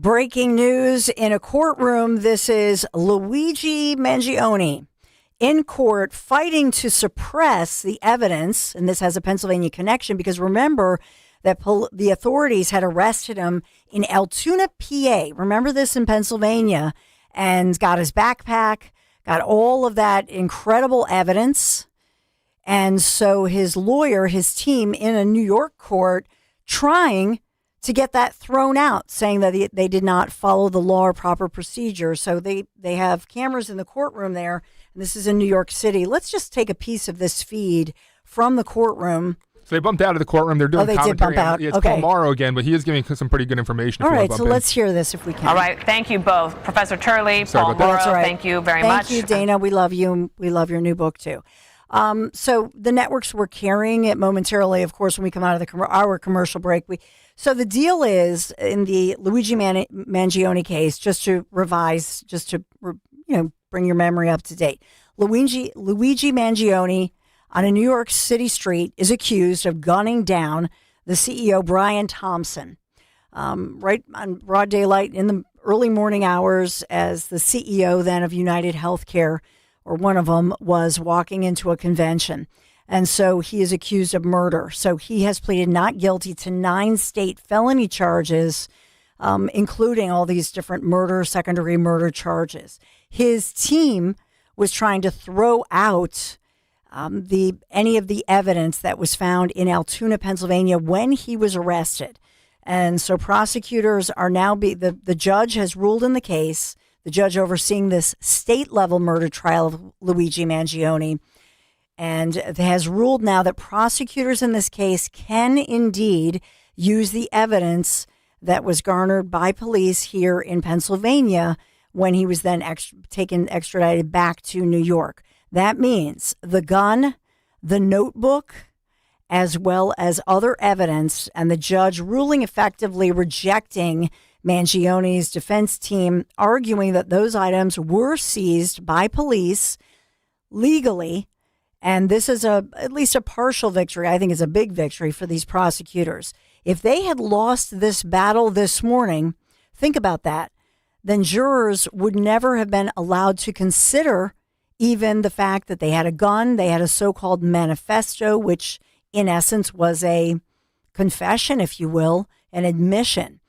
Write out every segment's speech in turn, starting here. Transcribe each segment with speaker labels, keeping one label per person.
Speaker 1: Breaking news in a courtroom. This is Luigi Mangione in court fighting to suppress the evidence. And this has a Pennsylvania connection because remember that the authorities had arrested him in Altoona, PA. Remember this in Pennsylvania, and got his backpack, got all of that incredible evidence. And so his lawyer, his team in a New York court trying to get that thrown out, saying that they did not follow the law or proper procedure. So they have cameras in the courtroom there, and this is in New York City. Let's just take a piece of this feed from the courtroom.
Speaker 2: So they bumped out of the courtroom. They're doing commentary.
Speaker 1: They did bump out.
Speaker 2: It's Paul Morrow again, but he is giving some pretty good information.
Speaker 1: All right, so let's hear this if we can.
Speaker 3: All right, thank you both. Professor Turley, Paul Morrow, thank you very much.
Speaker 1: Thank you, Dana. We love you. We love your new book, too. So the networks were carrying it momentarily, of course, when we come out of our commercial break. So the deal is, in the Luigi Mangione case, just to revise, bring your memory up to date, Luigi Mangione on a New York City street is accused of gunning down the CEO, Brian Thompson, right on broad daylight in the early morning hours as the CEO then of United Healthcare, or one of them, was walking into a convention. And so he is accused of murder. So he has pleaded not guilty to 9 state felony charges, including all these different second-degree murder charges. His team was trying to throw out any of the evidence that was found in Altoona, Pennsylvania, when he was arrested. And so prosecutors are now the judge has ruled in the case, the judge overseeing this state-level murder trial of Luigi Mangione, and has ruled now that prosecutors in this case can indeed use the evidence that was garnered by police here in Pennsylvania when he was then extradited back to New York. That means the gun, the notebook, as well as other evidence, and the judge ruling effectively rejecting Mangione's defense team, arguing that those items were seized by police legally. And this is at least a partial victory. I think it's a big victory for these prosecutors. If they had lost this battle this morning, think about that, then jurors would never have been allowed to consider even the fact that they had a gun, they had a so-called manifesto, which in essence was a confession, if you will, an admission.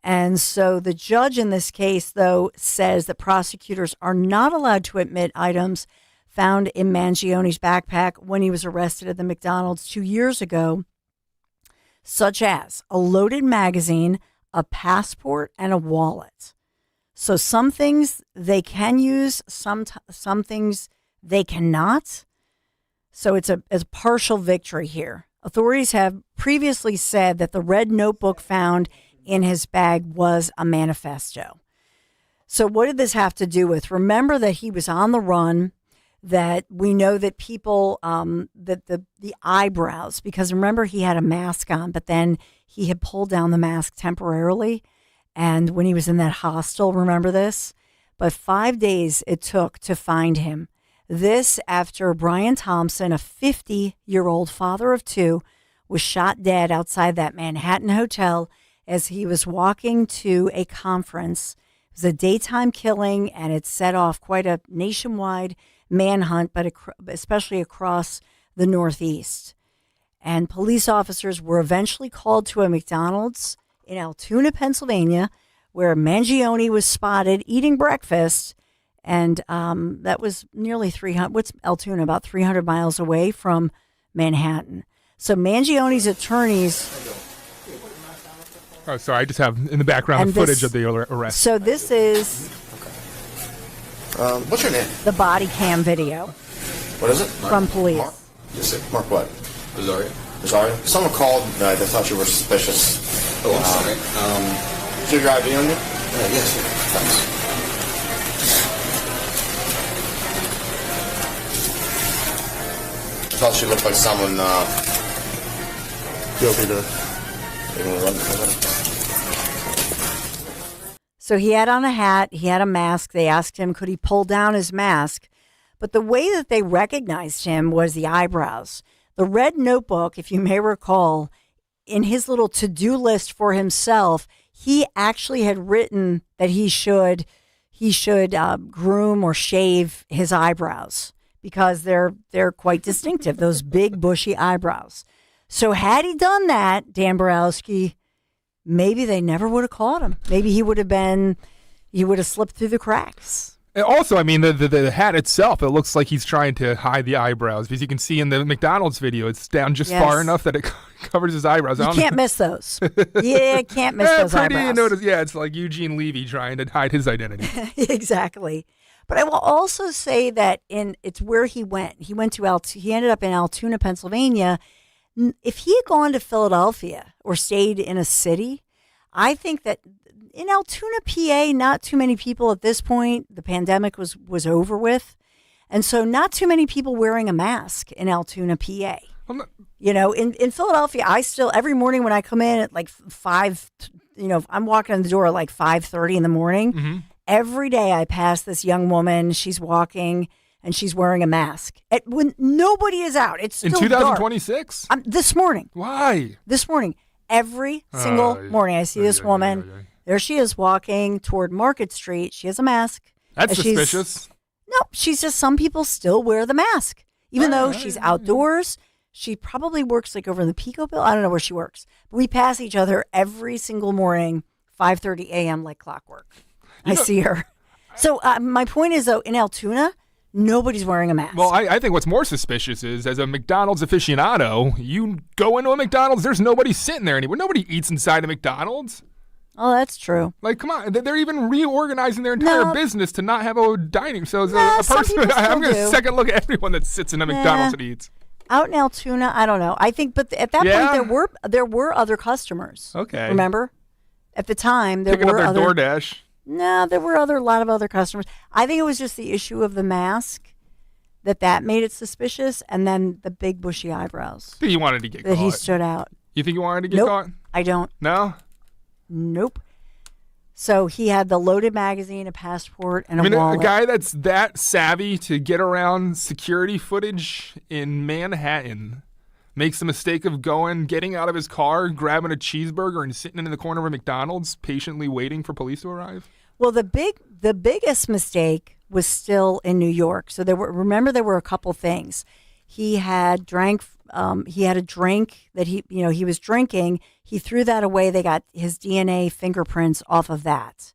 Speaker 1: And so the judge in this case, though, says that prosecutors are not allowed to admit items found in Mangione's backpack when he was arrested at the McDonald's 2 years ago, such as a loaded magazine, a passport, and a wallet. So some things they can use, some things they cannot. So it's a partial victory here. Authorities have previously said that the red notebook found in his bag was a manifesto. So what did this have to do with? Remember that he was on the run, that we know that people, that the eyebrows, because remember he had a mask on, but then he had pulled down the mask temporarily. And when he was in that hostel, remember this? But 5 days it took to find him. This after Brian Thompson, a 50-year-old father of 2, was shot dead outside that Manhattan hotel as he was walking to a conference. It was a daytime killing, and it set off quite a nationwide manhunt, but especially across the Northeast. And police officers were eventually called to a McDonald's in Altoona, Pennsylvania, where Mangione was spotted eating breakfast. And that was nearly 300, what's Altoona, about 300 miles away from Manhattan. So Mangione's attorneys...
Speaker 2: Oh, sorry, I just have in the background the footage of the arrest.
Speaker 1: So this is...
Speaker 4: what's your name?
Speaker 1: The body cam video.
Speaker 4: What is it?
Speaker 1: From police.
Speaker 4: Mark? Yes, sir. Mark what? Rosario. Rosario? Someone called, they thought you were suspicious.
Speaker 5: Oh, I'm sorry.
Speaker 4: Is your ID on you?
Speaker 5: Yes, sir. Thanks.
Speaker 4: I thought she looked like someone, guilty to...
Speaker 1: So he had on a hat, he had a mask. They asked him, could he pull down his mask? But the way that they recognized him was the eyebrows. The red notebook, if you may recall, in his little to-do list for himself, he actually had written that he should groom or shave his eyebrows because they're quite distinctive, those big bushy eyebrows. So had he done that, Dan Borowski, maybe they never would have caught him. Maybe he would have slipped through the cracks.
Speaker 2: And also, I mean, the hat itself, it looks like he's trying to hide the eyebrows because you can see in the McDonald's video, it's down just far enough that it covers his eyebrows.
Speaker 1: You can't miss those. Yeah, can't miss those eyebrows.
Speaker 2: You notice, it's like Eugene Levy trying to hide his identity.
Speaker 1: Exactly. But I will also say that it's where he went. He ended up in Altoona, Pennsylvania. If he had gone to Philadelphia or stayed in a city, I think that in Altoona, PA, not too many people at this point. The pandemic was over with. And so not too many people wearing a mask in Altoona, PA. In Philadelphia, I still, every morning when I come in at like 5, I'm walking in the door at like 5:30 in the morning. Mm-hmm. Every day I pass this young woman. She's walking and she's wearing a mask. When nobody is out, it's still
Speaker 2: in 2026?
Speaker 1: This morning.
Speaker 2: Why?
Speaker 1: This morning. Every single morning I see this woman. There she is walking toward Market Street. She has a mask.
Speaker 2: That's suspicious.
Speaker 1: No, she's just, some people still wear the mask. Even though she's outdoors, she probably works like over in the Pico Bill. I don't know where she works. But we pass each other every single morning, 5:30 a.m. like clockwork. I see her. So my point is, though, in Altoona, nobody's wearing a mask.
Speaker 2: Well, I think what's more suspicious is, as a McDonald's aficionado, you go into a McDonald's, there's nobody sitting there anymore. Nobody eats inside a McDonald's.
Speaker 1: Oh, that's true.
Speaker 2: Like, come on. They're even reorganizing their entire business to not have a dining. So, as a person, I'm going to second look at everyone that sits in a McDonald's and eats.
Speaker 1: Out in Altoona, I don't know. I think, but at that point, there were other customers.
Speaker 2: Okay.
Speaker 1: Remember? At the time, there
Speaker 2: Picking
Speaker 1: were
Speaker 2: up their
Speaker 1: other
Speaker 2: DoorDash.
Speaker 1: No, there were a lot of other customers. I think it was just the issue of the mask that made it suspicious, and then the big bushy eyebrows.
Speaker 2: I think he wanted to get caught.
Speaker 1: That he stood out.
Speaker 2: You think he wanted to get caught?
Speaker 1: I don't.
Speaker 2: No?
Speaker 1: Nope. So he had the loaded magazine, a passport, and a wallet.
Speaker 2: A guy that's that savvy to get around security footage in Manhattan makes the mistake of getting out of his car, grabbing a cheeseburger, and sitting in the corner of a McDonald's, patiently waiting for police to arrive?
Speaker 1: Well, the biggest mistake was still in New York. So there were a couple things. He had drank. He had a drink that he was drinking. He threw that away. They got his DNA fingerprints off of that.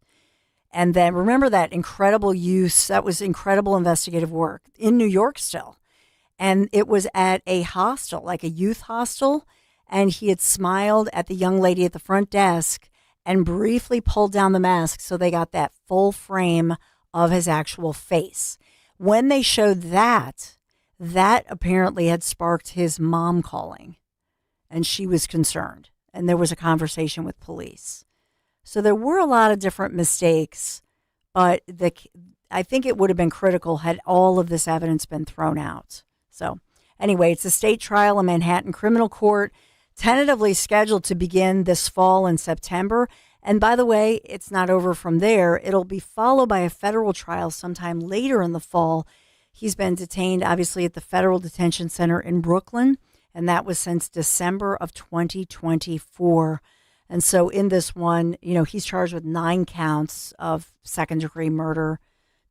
Speaker 1: And then remember that incredible use. That was incredible investigative work in New York still. And it was at a hostel, like a youth hostel. And he had smiled at the young lady at the front desk and briefly pulled down the mask so they got that full frame of his actual face. When they showed that apparently had sparked his mom calling, and she was concerned, and there was a conversation with police. So there were a lot of different mistakes, but I think it would have been critical had all of this evidence been thrown out. So anyway, it's a state trial in Manhattan Criminal Court, tentatively scheduled to begin this fall in September. And by the way, it's not over from there. It'll be followed by a federal trial sometime later in the fall. He's been detained, obviously, at the Federal Detention Center in Brooklyn, and that was since December of 2024. And so in this one, he's charged with 9 counts of second-degree murder,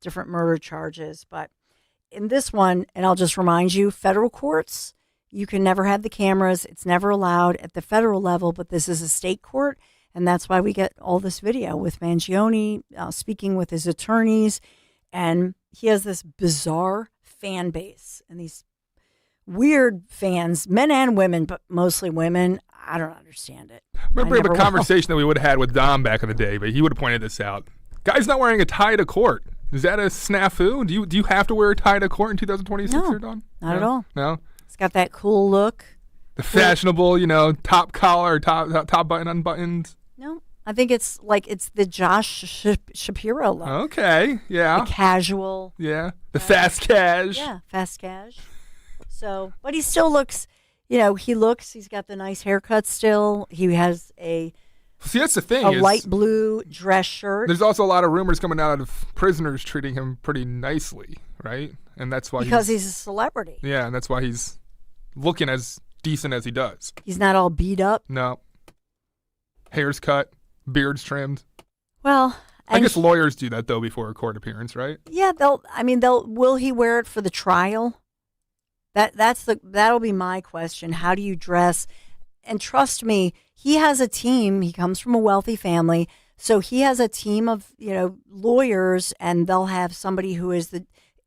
Speaker 1: different murder charges. But in this one, and I'll just remind you, federal courts, you can never have the cameras. It's never allowed at the federal level, but this is a state court, and that's why we get all this video with Mangione speaking with his attorneys. And he has this bizarre fan base and these weird fans, men and women, but mostly women. I don't understand it.
Speaker 2: Remember the conversation that we would have had with Dom back in the day, but he would have pointed this out. Guy's not wearing a tie to court. Is that a snafu? Do you have to wear a tie to court in 2026,
Speaker 1: no,
Speaker 2: Don?
Speaker 1: Not at all.
Speaker 2: No?
Speaker 1: It's got that cool look.
Speaker 2: The fashionable, top collar, top button unbuttoned.
Speaker 1: No, I think it's the Josh Shapiro look.
Speaker 2: Okay, yeah.
Speaker 1: The casual.
Speaker 2: Yeah, the fast cash.
Speaker 1: Yeah, fast cash. So, but he still looks, he's got the nice haircut still. He has
Speaker 2: See, that's the thing.
Speaker 1: A light blue dress shirt.
Speaker 2: There's also a lot of rumors coming out of prisoners treating him pretty nicely, right? And that's why
Speaker 1: because he's a celebrity.
Speaker 2: Yeah, and that's why he's looking as decent as he does.
Speaker 1: He's not all beat up.
Speaker 2: No. Hair's cut. Beards trimmed.
Speaker 1: Well,
Speaker 2: I guess lawyers do that though before a court appearance, right?
Speaker 1: Yeah, will he wear it for the trial? That'll be my question. How do you dress? And trust me, he has a team. He comes from a wealthy family, so he has a team of, lawyers, and they'll have somebody who is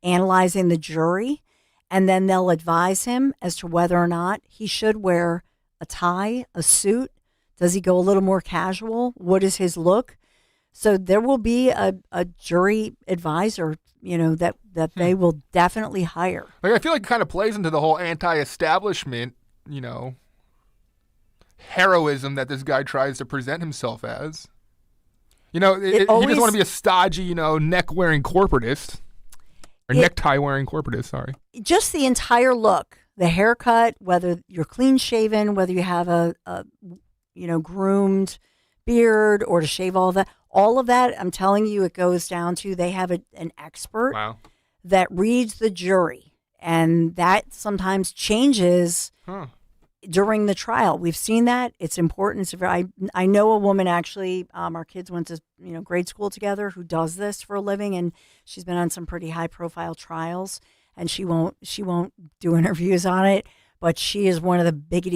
Speaker 1: analyzing the jury, and then they'll advise him as to whether or not he should wear a tie, a suit. Does he go a little more casual? What is his look? So there will be a jury advisor, that they will definitely hire.
Speaker 2: Like, I feel like it kind of plays into the whole anti-establishment, heroism that this guy tries to present himself as. He doesn't want to be a stodgy, neck-wearing corporatist. Or necktie-wearing corporatist, sorry. Just
Speaker 1: the entire look, the haircut, whether you're clean-shaven, whether you have a groomed beard or to shave all of that, I'm telling you, it goes down to they have an expert that reads the jury, and that sometimes changes during the trial. We've seen that. It's important. I know a woman, actually, our kids went to grade school together, who does this for a living, and she's been on some pretty high-profile trials, and she won't do interviews on it, but she is one of the big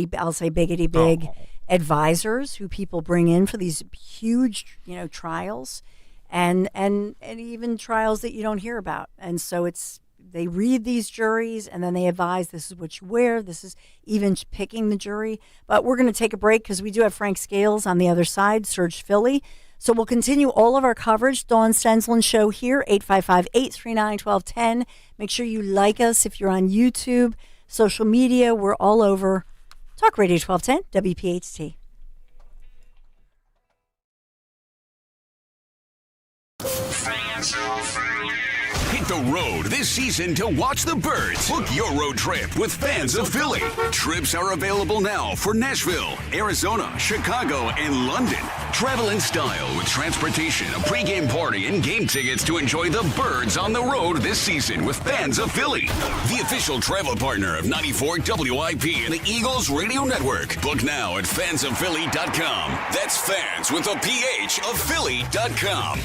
Speaker 1: advisors who people bring in for these huge, trials, and even trials that you don't hear about. And so they read these juries, and then they advise, this is what you wear. This is even picking the jury. But we're going to take a break because we do have Frank Scales on the other side, Surge Philly. So we'll continue all of our coverage. Dawn Stensland Show here, 855-839-1210. Make sure you like us if you're on YouTube, social media. We're all over. Talk Radio 1210, WPHT.
Speaker 6: Hit the road this season to watch the birds. Book your road trip with Fans of Philly. Trips are available now for Nashville, Arizona, Chicago, and London. Travel in style with transportation, a pregame party, and game tickets to enjoy the birds on the road this season with Fans of Philly, the official travel partner of 94 WIP and the Eagles Radio Network. Book now at fansofphilly.com. That's fans with a PH of Philly.com.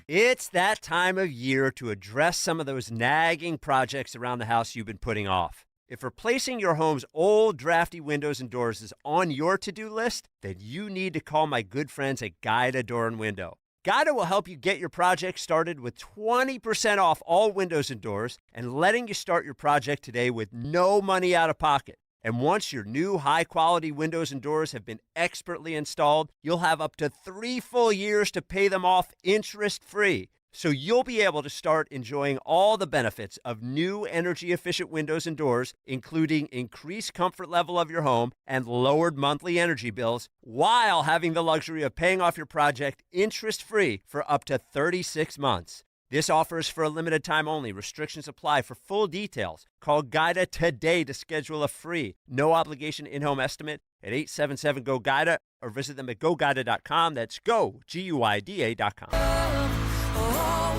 Speaker 7: It's that time of year to address some of those nagging projects around the house you've been putting off. If replacing your home's old, drafty windows and doors is on your to-do list, then you need to call my good friends at Guida Door and Window. Guida will help you get your project started with 20% off all windows and doors and letting you start your project today with no money out of pocket. And once your new high-quality windows and doors have been expertly installed, you'll have up to 3 full years to pay them off interest-free. So you'll be able to start enjoying all the benefits of new energy-efficient windows and doors, including increased comfort level of your home and lowered monthly energy bills, while having the luxury of paying off your project interest-free for up to 36 months. This offer is for a limited time only. Restrictions apply. For full details, call Guida today to schedule a free, no-obligation in-home estimate at 877-GO-GUIDA or visit them at GoGuida.com. That's GoGuida.com.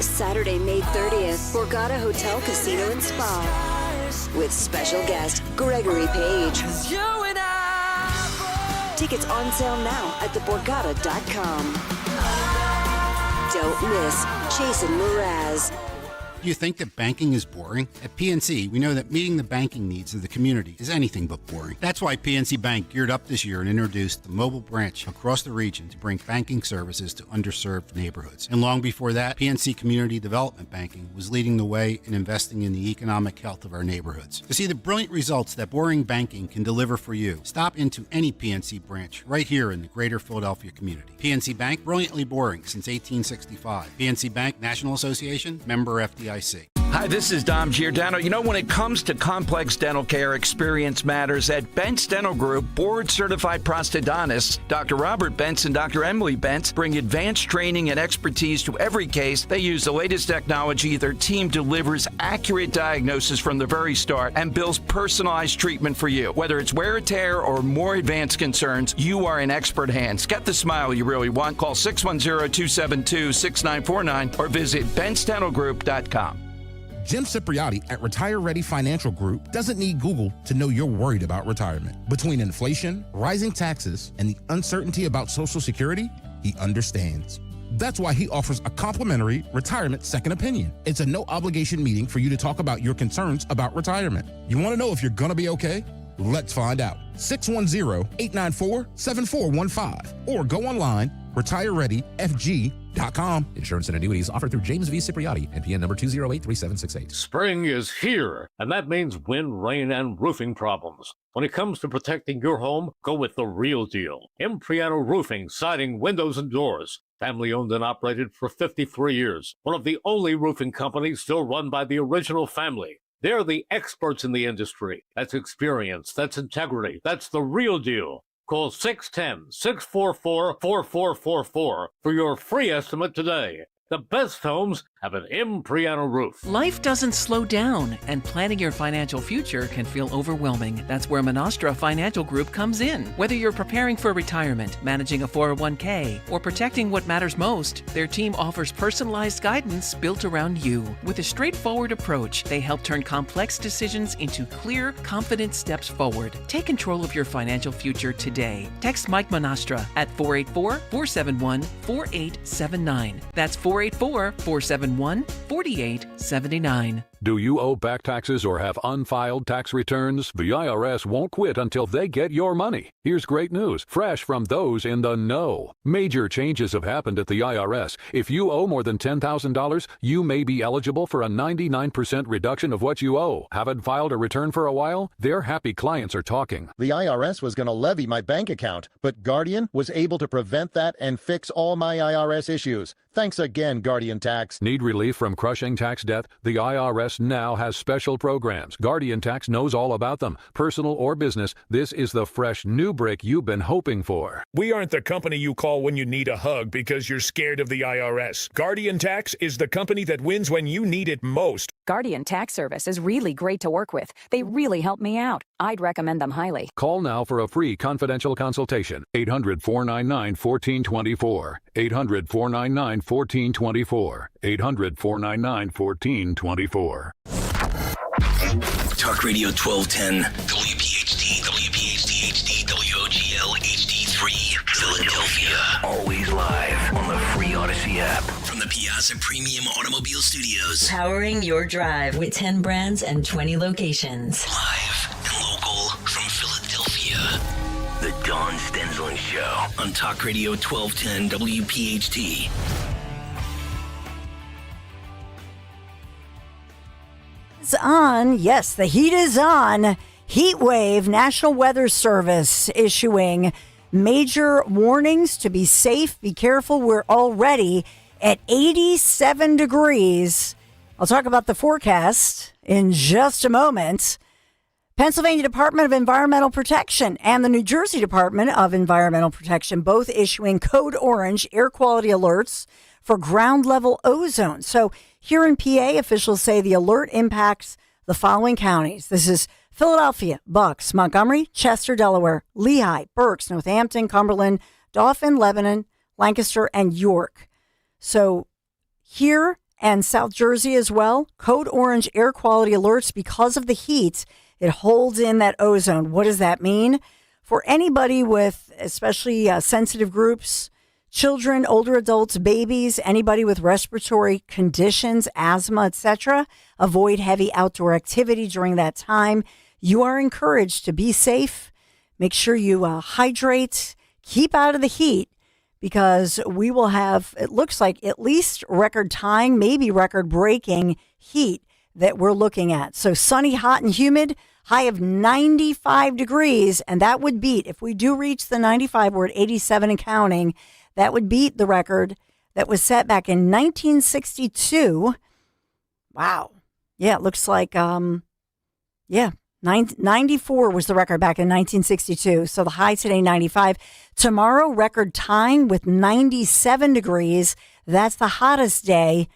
Speaker 8: Saturday, May 30th, Borgata Hotel, Casino, and Spa. With special guest, Gregory Page. Tickets on sale now at theborgata.com. Don't miss Jason Mraz.
Speaker 9: Do you think that banking is boring? At PNC, we know that meeting the banking needs of the community is anything but boring. That's why PNC Bank geared up this year and introduced the mobile branch across the region to bring banking services to underserved neighborhoods. And long before that, PNC Community Development Banking was leading the way in investing in the economic health of our neighborhoods. To see the brilliant results that boring banking can deliver for you, stop into any PNC branch right here in the greater Philadelphia community. PNC Bank, brilliantly boring since 1865. PNC Bank, National Association, member FDIC.
Speaker 10: Hi, this is Dom Giordano. You know, when it comes to complex dental care, experience matters. At Bentz Dental Group, board-certified prosthodontists, Dr. Robert Bentz and Dr. Emily Bentz, bring advanced training and expertise to every case. They use the latest technology. Their team delivers accurate diagnosis from the very start and builds personalized treatment for you. Whether it's wear and tear or more advanced concerns, you are in expert hands. Get the smile you really want. Call 610-272-6949 or visit BentzDentalGroup.com.
Speaker 11: Jim Cipriotti at Retire Ready Financial Group doesn't need Google to know you're worried about retirement. Between inflation, rising taxes, and the uncertainty about Social Security, He understands. That's why he offers a complimentary retirement second opinion. It's a no-obligation meeting for you to talk about your concerns about retirement. You want to know if you're going to be okay? Let's find out. 610-894-7415 or go online, retirereadyfg.com.
Speaker 12: Insurance and annuities offered through James V. Cipriani, NPN number 2083768.
Speaker 13: Spring is here, and that means wind, rain, and roofing problems. When it comes to protecting your home, go with the real deal. Impriano Roofing, siding, windows, and doors. Family owned and operated for 53 years. One of the only roofing companies still run by the original family. They're the experts in the industry. That's experience. That's integrity. That's the real deal. Call 610-644-4444 for your free estimate today. The best homes have an Impriano roof.
Speaker 14: Life doesn't slow down, and planning your financial future can feel overwhelming. That's where Monastra Financial Group comes in. Whether you're preparing for retirement, managing a 401k, or protecting what matters most, their team offers personalized guidance built around you. With a straightforward approach, they help turn complex decisions into clear, confident steps forward. Take control of your financial future today. Text Mike Monastra at 484-471-4879. That's 484-471-4879.
Speaker 15: Do you owe back taxes or have unfiled tax returns? The IRS won't quit until they get your money. Here's great news, fresh from those in the know. Major changes have happened at the IRS. If you owe more than $10,000, you may be eligible for a 99% reduction of what you owe. Haven't filed a return for a while? Their happy clients are talking.
Speaker 16: The IRS was going to levy my bank account, but Guardian was able to prevent that and fix all my IRS issues. Thanks again, Guardian Tax.
Speaker 15: Need relief from crushing tax debt? The IRS now has special programs. Guardian Tax knows all about them. Personal or business, this is the fresh new break you've been hoping for.
Speaker 17: We aren't the company you call when you need a hug because you're scared of the IRS. Guardian Tax is the company that wins when you need it most.
Speaker 18: Guardian Tax Service is really great to work with. They really help me out. I'd recommend them highly.
Speaker 15: Call now for a free confidential consultation. 800-499-1424. 800-499-1424. 800-499-1424.
Speaker 19: Talk Radio 1210, WPHT, WPHT HD, WOGL HD3, Philadelphia. Always live on the free Odyssey app. From the Piazza Premium Automobile Studios.
Speaker 20: Powering your drive with 10 brands and 20 locations.
Speaker 19: Live and local from Philadelphia. The Dawn Stensland Show on Talk Radio 1210 WPHT.
Speaker 1: It's on. Yes, the heat is on. Heat wave. National Weather Service issuing major warnings to be safe. Be careful. We're already at 87 degrees. I'll talk about the forecast in just a moment. Pennsylvania Department of Environmental Protection and the New Jersey Department of Environmental Protection both issuing code orange air quality alerts for ground level ozone. So here in PA, officials say the alert impacts the following counties. This is Philadelphia, Bucks, Montgomery, Chester, Delaware, Lehigh, Berks, Northampton, Cumberland, Dauphin, Lebanon, Lancaster, and York. So here and South Jersey as well, code orange air quality alerts because of the heat. It holds in that ozone. What does that mean? For anybody with especially sensitive groups, children, older adults, babies, anybody with respiratory conditions, asthma, etc., avoid heavy outdoor activity during that time. You are encouraged to be safe. Make sure you hydrate, keep out of the heat, because we will have, it looks like, at least record tying, maybe record breaking heat that we're looking at. So sunny, hot, and humid, high of 95 degrees, and that would beat, if we do reach the 95, we're at 87 and counting, that would beat the record that was set back in 1962. Wow. Yeah, it looks like, 94 was the record back in 1962. So the high today, 95. Tomorrow, record tying with 97 degrees. That's the hottest day.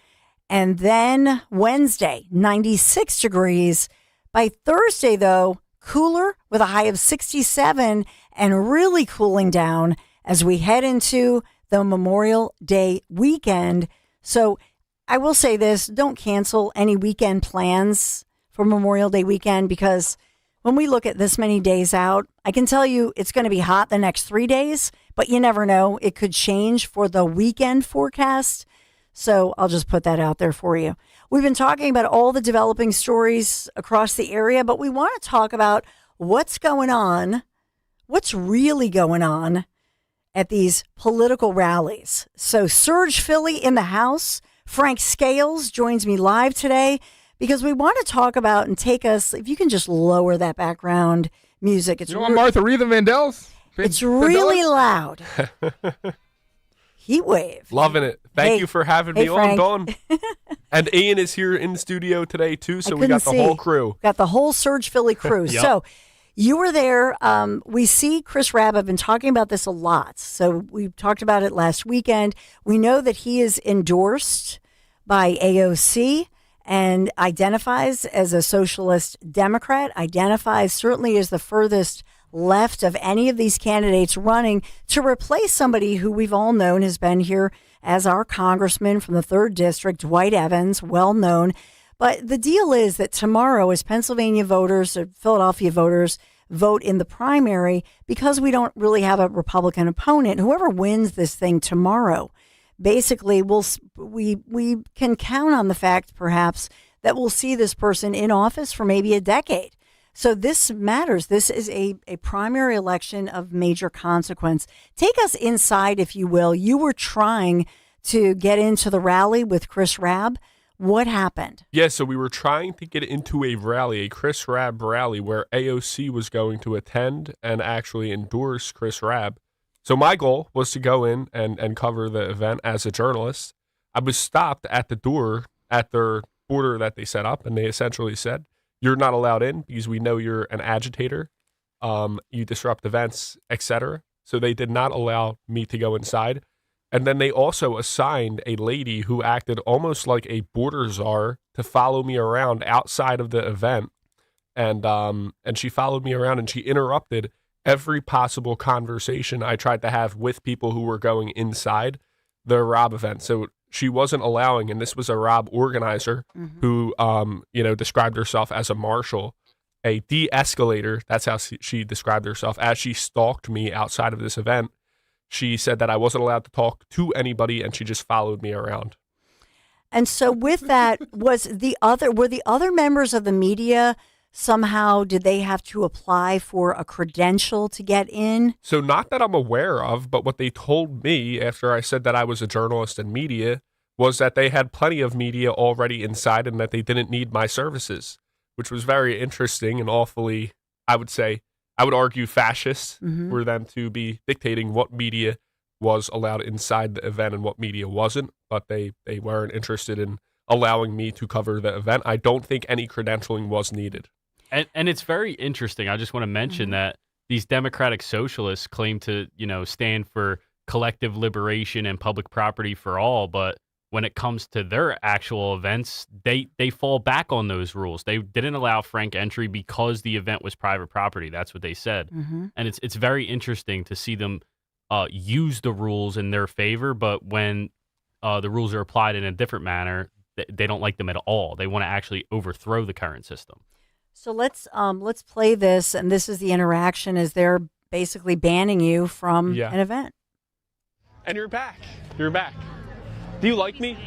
Speaker 1: And then Wednesday, 96 degrees. By Thursday, though, cooler with a high of 67 and really cooling down as we head into the Memorial Day weekend. So I will say this, don't cancel any weekend plans for Memorial Day weekend, because when we look at this many days out, I can tell you it's going to be hot the next 3 days, but you never know. It could change for the weekend forecast. So I'll just put that out there for you. We've been talking about all the developing stories across the area, but we want to talk about what's going on, what's really going on at these political rallies. So Surge Philly in the house. Frank Scales joins me live today because we want to talk about and take us, if you can just lower that background music. It's
Speaker 2: Martha Reed and Vandel's?
Speaker 1: It's really loud. Heat wave.
Speaker 21: Loving it. Thank you for having me on, Dawn.
Speaker 1: Frank.
Speaker 21: And Ian is here in the studio today, too, so we got the whole crew.
Speaker 1: Got the whole Surge Philly crew.
Speaker 21: Yep.
Speaker 1: So you were there. We see Chris Rabb. I've been talking about this a lot. So we talked about it last weekend. We know that he is endorsed by AOC and identifies as a socialist Democrat, identifies certainly as the furthest left of any of these candidates running to replace somebody who we've all known has been here as our congressman from the 3rd District, Dwight Evans, well known. But the deal is that tomorrow, as Pennsylvania voters or Philadelphia voters vote in the primary, because we don't really have a Republican opponent, whoever wins this thing tomorrow, basically we can count on the fact perhaps that we'll see this person in office for maybe a decade. So this matters. This is a primary election of major consequence. Take us inside, if you will. You were trying to get into the rally with Chris Rabb. What happened?
Speaker 21: Yeah, so we were trying to get into a rally, a Chris Rabb rally, where AOC was going to attend and actually endorse Chris Rabb. So my goal was to go in and cover the event as a journalist. I was stopped at the door at their border that they set up, and they essentially said, "You're not allowed in because we know you're an agitator. You disrupt events, etc." So they did not allow me to go inside. And then they also assigned a lady who acted almost like a border czar to follow me around outside of the event. And she followed me around and she interrupted every possible conversation I tried to have with people who were going inside the Rabb event. So she wasn't allowing, and this was a Rabb organizer who, described herself as a marshal, a de-escalator. That's how she described herself. As she stalked me outside of this event, she said that I wasn't allowed to talk to anybody, and she just followed me around.
Speaker 1: And so with that, were the other members of the media somehow, did they have to apply for a credential to get in?
Speaker 21: So not that I'm aware of, but what they told me after I said that I was a journalist in media was that they had plenty of media already inside and that they didn't need my services, which was very interesting and awfully, I would argue, fascist for them to be dictating what media was allowed inside the event and what media wasn't, but they weren't interested in allowing me to cover the event. I don't think any credentialing was needed.
Speaker 22: And it's very interesting. I just want to mention that these democratic socialists claim to, stand for collective liberation and public property for all, but when it comes to their actual events, they fall back on those rules. They didn't allow frank entry because the event was private property. That's what they said. And it's very interesting to see them use the rules in their favor, but when the rules are applied in a different manner, they don't like them at all. They want to actually overthrow the current system.
Speaker 1: So let's play this, and this is the interaction as they're basically banning you from an event.
Speaker 21: And you're back. You're back. Do you like me?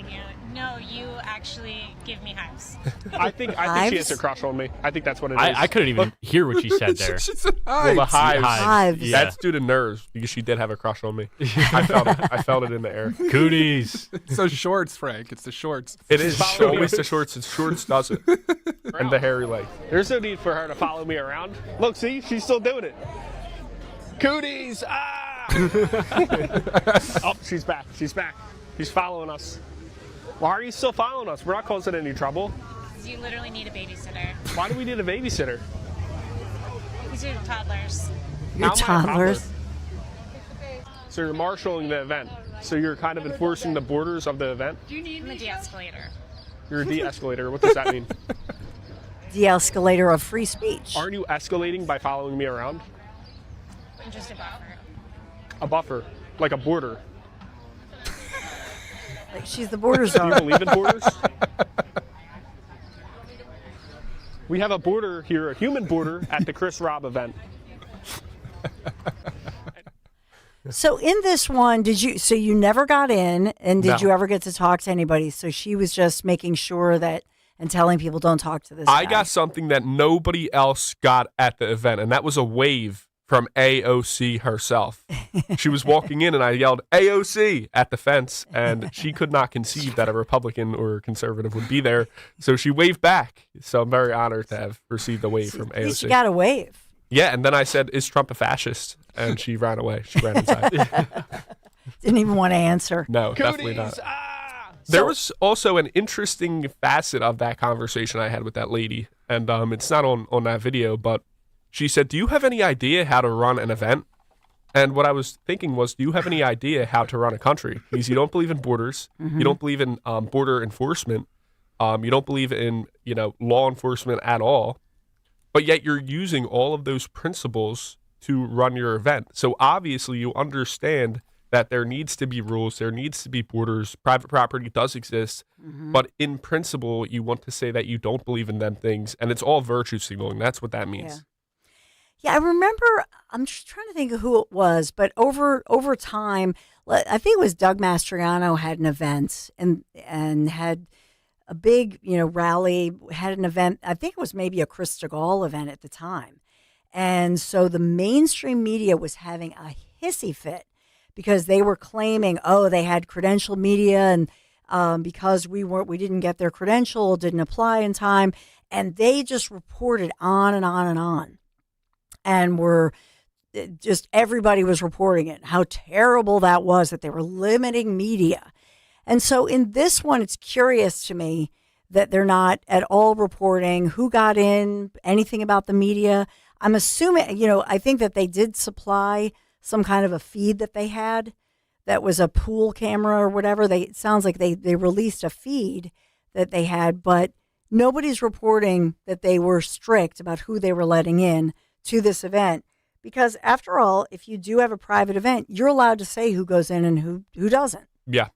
Speaker 23: No, you actually give me hives.
Speaker 21: I think she has a crush on me. I think that's what it is.
Speaker 22: I couldn't even hear what she said there.
Speaker 21: She said hives. Well, the hives. Yeah. That's due to nerves because she did have a crush on me. I felt it. I felt it in the air.
Speaker 22: Cooties.
Speaker 2: It's those shorts, Frank. It's the shorts.
Speaker 21: It is always the shorts. It's shorts does it. And the hairy leg. There's no need for her to follow me around. Look, see? She's still doing it. Cooties! Ah! Oh, she's back. She's back. She's following us. Why are you still following us? We're not causing any trouble.
Speaker 23: You literally need a babysitter.
Speaker 21: Why do we need a babysitter?
Speaker 23: These are toddlers.
Speaker 1: You're toddlers.
Speaker 21: So you're marshaling the event. So you're kind of enforcing the borders of the event?
Speaker 23: I'm a de-escalator.
Speaker 21: You're a de-escalator. What does that mean?
Speaker 1: De-escalator of free speech.
Speaker 21: Aren't you escalating by following me around?
Speaker 23: I'm just a buffer.
Speaker 21: A buffer. Like a border.
Speaker 1: Like she's the border czar.
Speaker 21: Do you believe in borders? We have a border here, a human border, at the Chris Rabb event.
Speaker 1: So in this one, so you never got in, and did
Speaker 21: No.
Speaker 1: you ever get to talk to anybody? So she was just making sure that and telling people don't talk to this
Speaker 21: I
Speaker 1: guy.
Speaker 21: got something that nobody else got at the event, and that was a wave from AOC herself. She was walking in, and I yelled, AOC, at the fence, and she could not conceive that a Republican or conservative would be there, so she waved back. So I'm very honored to have received a wave from
Speaker 1: At least
Speaker 21: AOC.
Speaker 1: you got a wave.
Speaker 21: Yeah, and then I said, is Trump a fascist? And she ran away. She ran inside.
Speaker 1: Didn't even want to answer.
Speaker 21: No, definitely not. There was also an interesting facet of that conversation I had with that lady, and it's not on that video, but she said, do you have any idea how to run an event? And what I was thinking was, do you have any idea how to run a country? Because you don't believe in borders, you don't believe in border enforcement, you don't believe in law enforcement at all, but yet you're using all of those principles to run your event. So obviously you understand that there needs to be rules, there needs to be borders, private property does exist, but in principle, you want to say that you don't believe in them things, and it's all virtue signaling. That's what that means.
Speaker 1: Yeah, I remember, I'm just trying to think of who it was, but over time, I think it was Doug Mastriano had an event and had a big, rally, had an event. I think it was maybe a Chris DeGaulle event at the time. And so the mainstream media was having a hissy fit because they were claiming, they had credentialed media, and because we didn't get their credential, didn't apply in time, and they just reported on and on and on, and everybody was reporting it, how terrible that was, that they were limiting media. And so in this one, it's curious to me that they're not at all reporting who got in, anything about the media. I'm assuming, I think that they did supply some kind of a feed that they had that was a pool camera or whatever. It sounds like they released a feed that they had, but nobody's reporting that they were strict about who they were letting in to this event. Because after all, if you do have a private event, you're allowed to say who goes in and who doesn't.
Speaker 21: Yeah.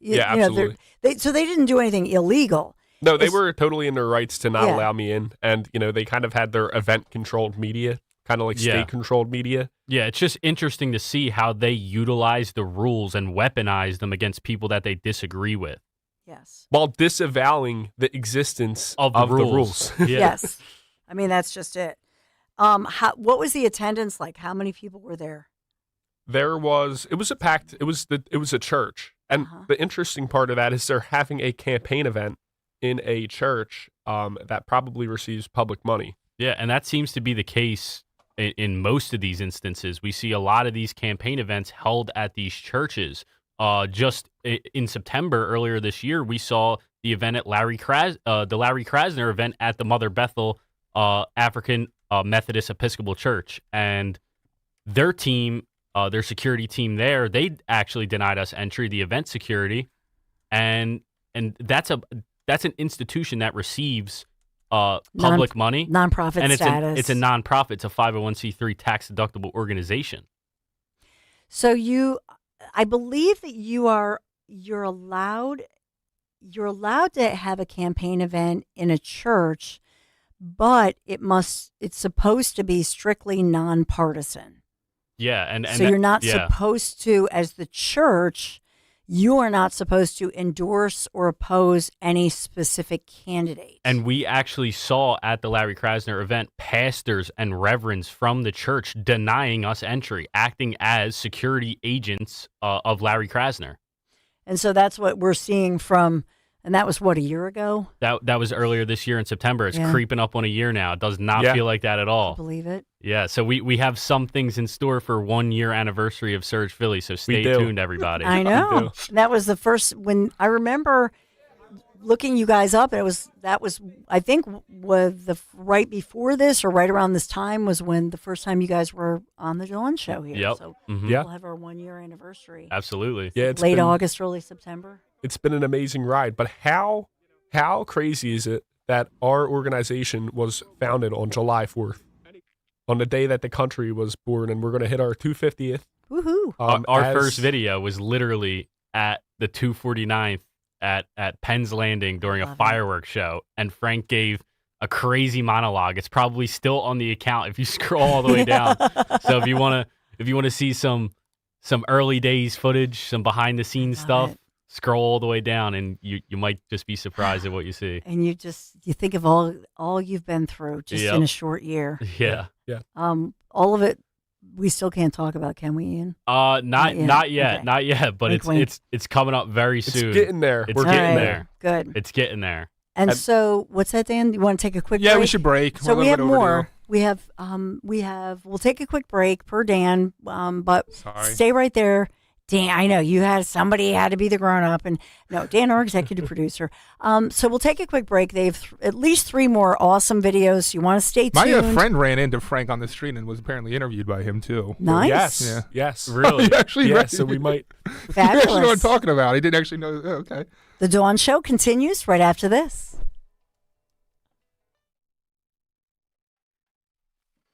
Speaker 21: Absolutely.
Speaker 1: So they didn't do anything illegal.
Speaker 21: No, they were totally in their rights to not allow me in. And, they kind of had their event-controlled media, kind of like state-controlled media.
Speaker 22: Yeah, it's just interesting to see how they utilize the rules and weaponize them against people that they disagree with.
Speaker 1: Yes.
Speaker 21: While disavowing the existence of the rules.
Speaker 22: Yeah.
Speaker 1: Yes. I mean, that's just it. What was the attendance like? How many people were there?
Speaker 21: It was a church. And the interesting part of that is they're having a campaign event in a church that probably receives public money.
Speaker 22: Yeah, and that seems to be the case in most of these instances. We see a lot of these campaign events held at these churches. Just in September earlier this year, we saw the event at the Larry Krasner event at the Mother Bethel African Methodist Episcopal Church, and their team, their security team there, they actually denied us entry, the event security, and that's an institution that receives public money,
Speaker 1: nonprofit
Speaker 22: and
Speaker 1: status.
Speaker 22: It's a nonprofit. It's a 501c3 tax deductible organization.
Speaker 1: So I believe that you're allowed to have a campaign event in a church, but it's supposed to be strictly nonpartisan.
Speaker 22: Yeah, and
Speaker 1: so you're not supposed to, as the church, you are not supposed to endorse or oppose any specific candidate.
Speaker 22: And we actually saw at the Larry Krasner event pastors and reverends from the church denying us entry, acting as security agents of Larry Krasner.
Speaker 1: And so that's what we're seeing and that was, a year ago?
Speaker 22: That was earlier this year in September. It's creeping up on a year now. It does not feel like that at all.
Speaker 1: I believe it.
Speaker 22: Yeah, so we have some things in store for 1 year anniversary of Surge Philly, so stay tuned, everybody.
Speaker 1: I know. That was the first, when I remember looking you guys up, that was I think right before this or right around this time was when the first time you guys were on the Dawn show here.
Speaker 22: Yep.
Speaker 1: So
Speaker 21: Yeah.
Speaker 1: we'll have our 1 year anniversary.
Speaker 22: Absolutely.
Speaker 21: Yeah,
Speaker 1: Late August, early September.
Speaker 21: It's been an amazing ride, but how crazy is it that our organization was founded on July 4th, on the day that the country was born, and we're going to hit our 250th.
Speaker 1: Woohoo!
Speaker 22: Our first video was literally at the 249th at Penn's Landing during a fireworks show, and Frank gave a crazy monologue. It's probably still on the account if you scroll all the way down. So if you want to see some some early days footage, some behind the scenes stuff. Scroll all the way down, and you might just be surprised at what you see.
Speaker 1: And you think of all you've been through just in a short year.
Speaker 22: Yeah.
Speaker 1: All of it, we still can't talk about, can we, Ian?
Speaker 22: Not yet,
Speaker 1: Okay.
Speaker 22: but it's coming up very soon.
Speaker 21: It's getting there.
Speaker 22: We're getting there.
Speaker 1: Good.
Speaker 22: It's getting there.
Speaker 1: And so, what's that, Dan? You want to take a quick break?
Speaker 2: Yeah, we should break.
Speaker 1: So
Speaker 2: We're a
Speaker 1: we have
Speaker 2: little bit
Speaker 1: more. We'll take a quick break per Dan, but
Speaker 2: Sorry.
Speaker 1: stay right there. Dan, I know somebody had to be the grown up, and no, Dan, our executive producer. So we'll take a quick break. They have at least 3 more awesome videos. You want to stay tuned.
Speaker 2: My friend ran into Frank on the street and was apparently interviewed by him too.
Speaker 1: Nice.
Speaker 2: Yeah.
Speaker 21: Yes.
Speaker 2: Really?
Speaker 21: So we might.
Speaker 2: He actually know what I'm talking about. He didn't actually know. Oh, okay.
Speaker 1: The Dawn Show continues right after this.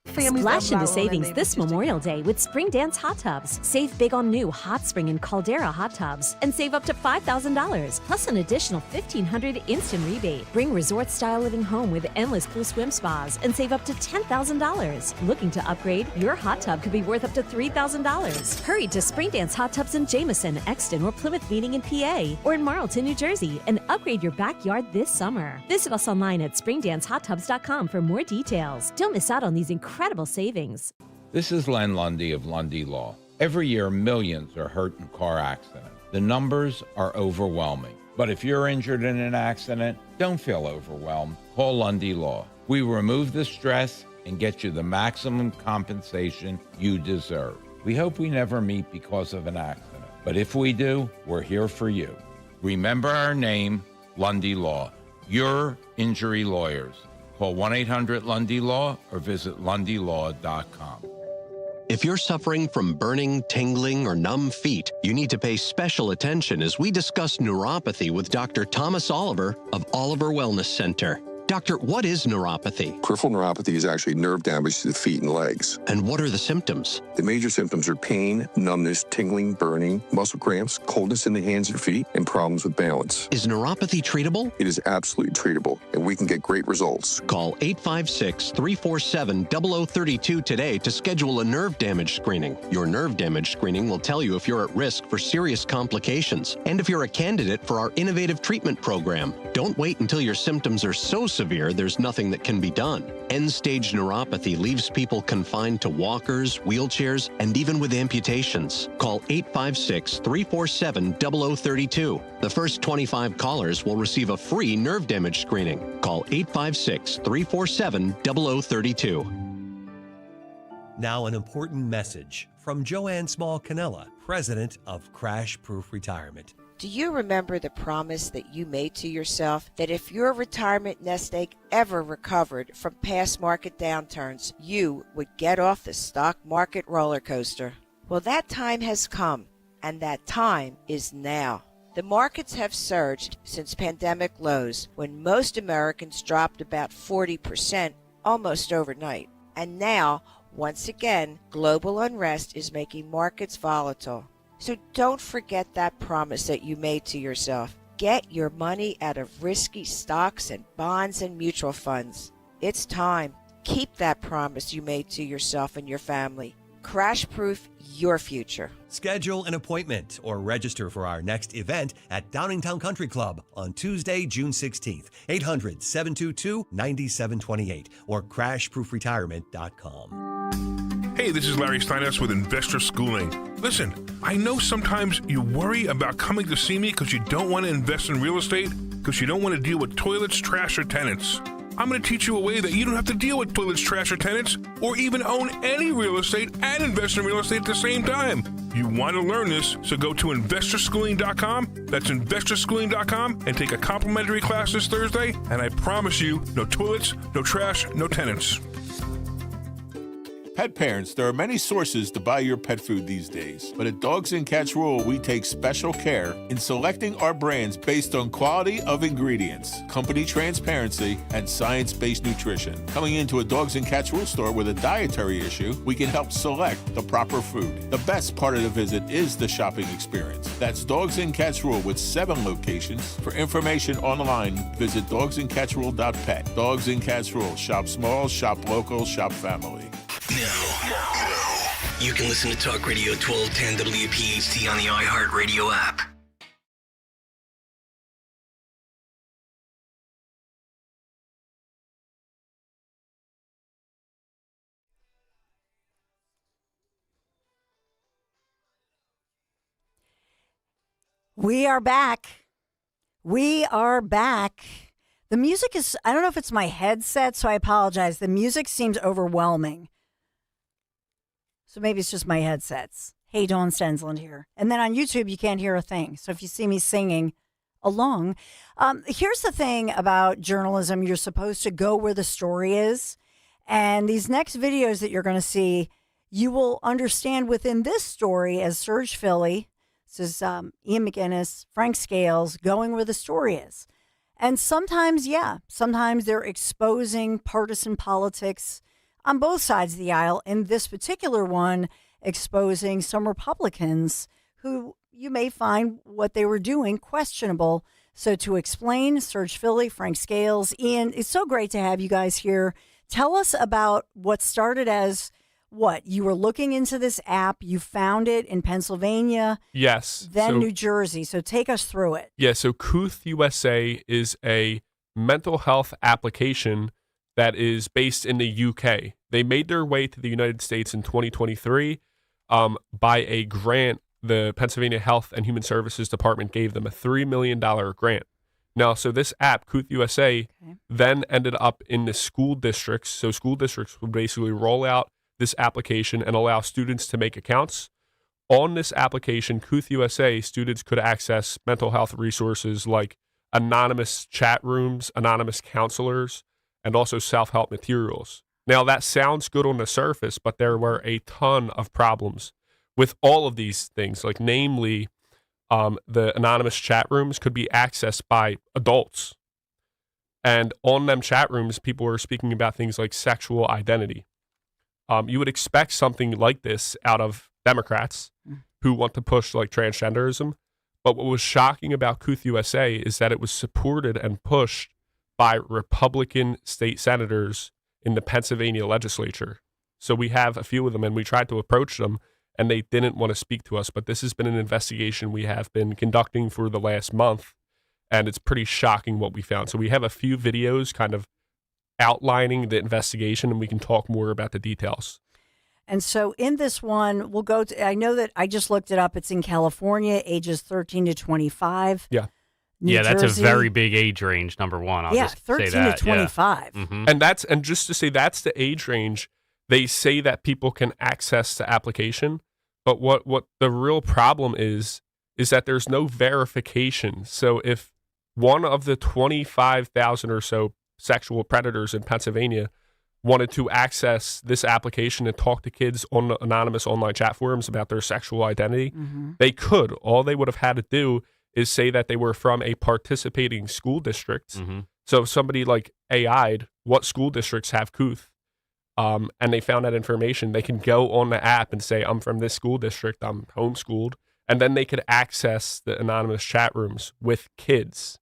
Speaker 3: Splash into savings this Memorial Day with Spring Dance Hot Tubs. Save big on new Hot Spring and Caldera hot tubs and save up to $5,000 plus an additional $1,500 instant rebate. Bring resort-style living home with endless pool swim spas and save up to $10,000. Looking to upgrade? Your hot tub could be worth up to $3,000. Hurry to Spring Dance Hot Tubs in Jameson, Exton, or Plymouth Meeting in PA or in Marlton, New Jersey and upgrade your backyard this summer. Visit us online at springdancehottubs.com for more details. Don't miss out on these incredible savings.
Speaker 4: This is Len Lundy of Lundy Law. Every year, millions are hurt in car accidents. The numbers are overwhelming. But if you're injured in an accident, don't feel overwhelmed. Call Lundy Law. We remove the stress and get you the maximum compensation you deserve. We hope we never meet because of an accident. But if we do, we're here for you. Remember our name, Lundy Law. Your injury lawyers. Call 1-800-LUNDY-LAW or visit LundyLaw.com.
Speaker 5: If you're suffering from burning, tingling, or numb feet, you need to pay special attention as we discuss neuropathy with Dr. Thomas Oliver of Oliver Wellness Center. Doctor, what is neuropathy?
Speaker 24: Peripheral neuropathy is actually nerve damage to the feet and legs.
Speaker 5: And what are the symptoms?
Speaker 24: The major symptoms are pain, numbness, tingling, burning, muscle cramps, coldness in the hands and feet, and problems with balance.
Speaker 5: Is neuropathy treatable?
Speaker 24: It is absolutely treatable, and we can get great results.
Speaker 5: Call 856-347-0032 today to schedule a nerve damage screening. Your nerve damage screening will tell you if you're at risk for serious complications and if you're a candidate for our innovative treatment program. Don't wait until your symptoms are so severe there's nothing that can be done. End-stage neuropathy leaves people confined to walkers, wheelchairs, and even with amputations. Call 856-347-0032. The first 25 callers will receive a free nerve damage screening. Call 856-347-0032.
Speaker 25: Now an important message from Joanne Small-Canella, president of Crash Proof Retirement.
Speaker 26: Do you remember the promise that you made to yourself that if your retirement nest egg ever recovered from past market downturns, you would get off the stock market roller coaster? Well, that time has come, and that time is now. The markets have surged since pandemic lows, when most Americans dropped about 40% almost overnight. And now, once again, global unrest is making markets volatile. So don't forget that promise that you made to yourself. Get your money out of risky stocks and bonds and mutual funds. It's time. Keep that promise you made to yourself and your family. Crash-proof your future.
Speaker 25: Schedule an appointment or register for our next event at Downingtown Country Club on Tuesday, June 16th, 800-722-9728 or crashproofretirement.com.
Speaker 17: Hey, this is Larry Steinhaus with Investor Schooling. Listen, I know sometimes you worry about coming to see me because you don't want to invest in real estate, because you don't want to deal with toilets, trash, or tenants. I'm going to teach you a way that you don't have to deal with toilets, trash, or tenants, or even own any real estate and invest in real estate at the same time. You want to learn this, so go to investorschooling.com. That's investorschooling.com and take a complimentary class this Thursday, and I promise you, no toilets, no trash, no tenants.
Speaker 27: Pet parents, there are many sources to buy your pet food these days, but at Dogs and Cats Rule, we take special care in selecting our brands based on quality of ingredients, company transparency, and science-based nutrition. Coming into a Dogs and Cats Rule store with a dietary issue, we can help select the proper food. The best part of the visit is the shopping experience. That's Dogs and Cats Rule with 7 locations. For information online, visit dogsandcatsrule.pet. Dogs and Cats Rule. Shop small, shop local, shop family.
Speaker 19: Now, You can listen to Talk Radio 1210 WPHT on the iHeartRadio app.
Speaker 1: We are back. We are back. The music is, I don't know if it's my headset, so I apologize. The music seems overwhelming. So maybe it's just my headsets. Hey, Dawn Stensland here. And then on YouTube, you can't hear a thing. So if you see me singing along, here's the thing about journalism. You're supposed to go where the story is. And these next videos that you're going to see, you will understand within this story as Serge Philly, this is Ian McGinnis, Frank Scales, going where the story is. And sometimes, sometimes they're exposing partisan politics on both sides of the aisle. In this particular one, exposing some Republicans who you may find what they were doing questionable. So to explain, Serge Philly, Frank Scales, Ian, it's so great to have you guys here. Tell us about what started as what? You were looking into this app. You found it in Pennsylvania.
Speaker 21: Yes.
Speaker 1: Then New Jersey. So take us through it.
Speaker 21: Yeah. So Kooth USA is a mental health application that is based in the UK. They made their way to the United States in 2023 by a grant. The Pennsylvania Health and Human Services Department gave them a $3 million grant. Now, so this app, Kooth USA, then ended up in the school districts. So school districts would basically roll out this application and allow students to make accounts. On this application, Kooth USA, students could access mental health resources like anonymous chat rooms, anonymous counselors, and also self-help materials. Now, that sounds good on the surface, but there were a ton of problems with all of these things, like namely, the anonymous chat rooms could be accessed by adults. And on them chat rooms, people were speaking about things like sexual identity. You would expect something like this out of Democrats who want to push like transgenderism. But what was shocking about Kooth USA is that it was supported and pushed by Republican state senators in the Pennsylvania legislature. So we have a few of them, and we tried to approach them, and they didn't want to speak to us. But this has been an investigation we have been conducting for the last month, and it's pretty shocking what we found. So we have a few videos kind of outlining the investigation, and we can talk more about the details.
Speaker 1: And so in this one, we'll go to, I know that I just looked it up. It's in California, ages 13 to 25.
Speaker 21: Yeah.
Speaker 22: New Jersey. That's a very big age range, number one. I'll just
Speaker 1: 13
Speaker 22: say that.
Speaker 1: to 25.
Speaker 22: Yeah. Mm-hmm.
Speaker 21: And just to say that's the age range. They say that people can access the application, but what the real problem is that there's no verification. So if one of the 25,000 or so sexual predators in Pennsylvania wanted to access this application and talk to kids on the anonymous online chat forums about their sexual identity, they could. All they would have had to do is say that they were from a participating school district. So if somebody like AI'd what school districts have Kooth, and they found that information, they can go on the app and say, I'm from this school district, I'm homeschooled, and then they could access the anonymous chat rooms with kids.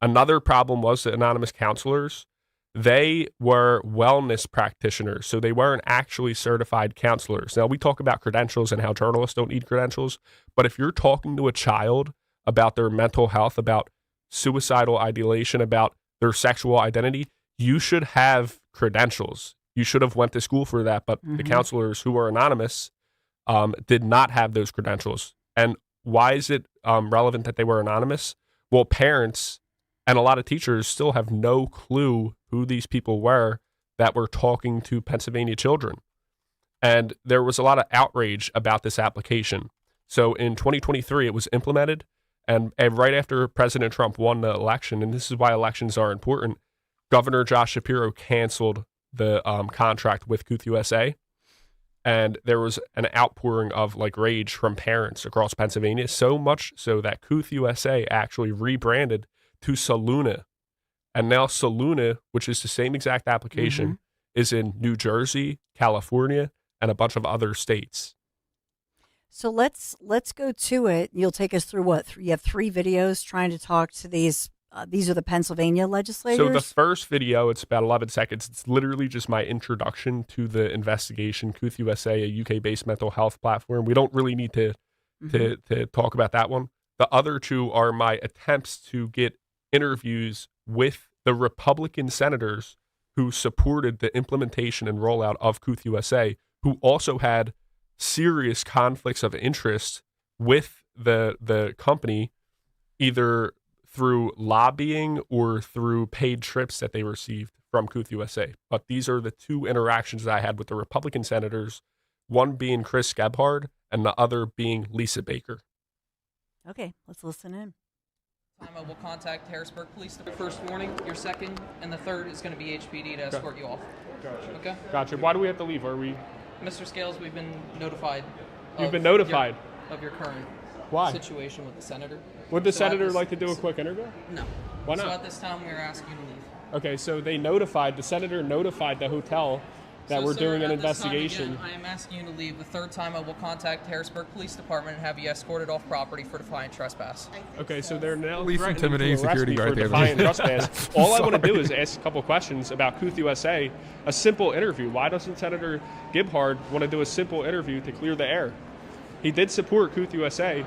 Speaker 21: Another problem was the anonymous counselors. They were wellness practitioners, so they weren't actually certified counselors. Now, we talk about credentials and how journalists don't need credentials, but if you're talking to a child about their mental health, about suicidal ideation, about their sexual identity, you should have credentials. You should have went to school for that, but the counselors who were anonymous did not have those credentials. And why is it relevant that they were anonymous? Well, parents and a lot of teachers still have no clue who these people were that were talking to Pennsylvania children. And there was a lot of outrage about this application. So in 2023, it was implemented. And right after President Trump won the election, and this is why elections are important, Governor Josh Shapiro canceled the contract with Kooth USA. And there was an outpouring of like rage from parents across Pennsylvania, so much so that Kooth USA actually rebranded to Saluna. And now Saluna, which is the same exact application, is in New Jersey, California, and a bunch of other states.
Speaker 1: So let's go to it. You'll take us through what? You have 3 videos trying to talk to these these are the Pennsylvania legislators.
Speaker 21: So the first video, it's about 11 seconds. It's literally just my introduction to the investigation. Kooth USA, a UK-based mental health platform. We don't really need to talk about that one. The other two are my attempts to get interviews with the Republican senators who supported the implementation and rollout of Kooth USA, who also had serious conflicts of interest with the company, either through lobbying or through paid trips that they received from Kooth USA. But these are the two interactions that I had with the Republican senators, one being Chris Gebhard and the other being Lisa Baker.
Speaker 1: Okay, let's listen in.
Speaker 6: I will contact Harrisburg Police the first warning. Your second and the third is going to be HPD to escort you off.
Speaker 21: Gotcha.
Speaker 6: Okay?
Speaker 21: Gotcha. Why do we have to leave? Are we...
Speaker 6: Mr. Scales, we've been notified.
Speaker 21: You've been notified?
Speaker 6: Of your current situation with the senator.
Speaker 21: Would the senator like to do a quick interview?
Speaker 6: No.
Speaker 21: Why not?
Speaker 6: So at this time, we are asking you to leave.
Speaker 21: Okay, so the senator notified the hotel that we're doing an investigation.
Speaker 6: Again, I am asking you to leave. The third time, I will contact Harrisburg Police Department and have you escorted off property for defiant trespass.
Speaker 21: Okay, so they're now
Speaker 2: Police
Speaker 21: threatening
Speaker 2: intimidating
Speaker 21: to arrest
Speaker 2: security
Speaker 21: me
Speaker 2: guard
Speaker 21: for
Speaker 2: there.
Speaker 21: defiant trespass. All I want to do is ask a couple questions about Kooth USA, a simple interview. Why doesn't Senator Gebhard want to do a simple interview to clear the air? He did support Kooth USA,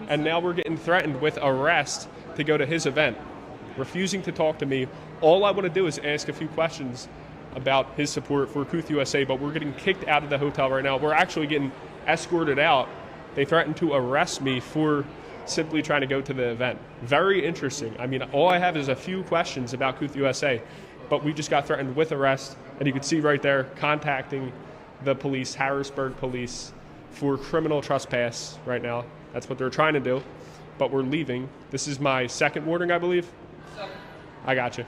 Speaker 21: and now we're getting threatened with arrest to go to his event, refusing to talk to me. All I want to do is ask a few questions about his support for Kooth USA, but we're getting kicked out of the hotel right now. We're actually getting escorted out. They threatened to arrest me for simply trying to go to the event. Very interesting. I mean, all I have is a few questions about Kooth USA, but we just got threatened with arrest, and you can see right there, contacting the police, Harrisburg Police, for criminal trespass right now. That's what they're trying to do, but we're leaving. This is my second warning, I believe. I got you.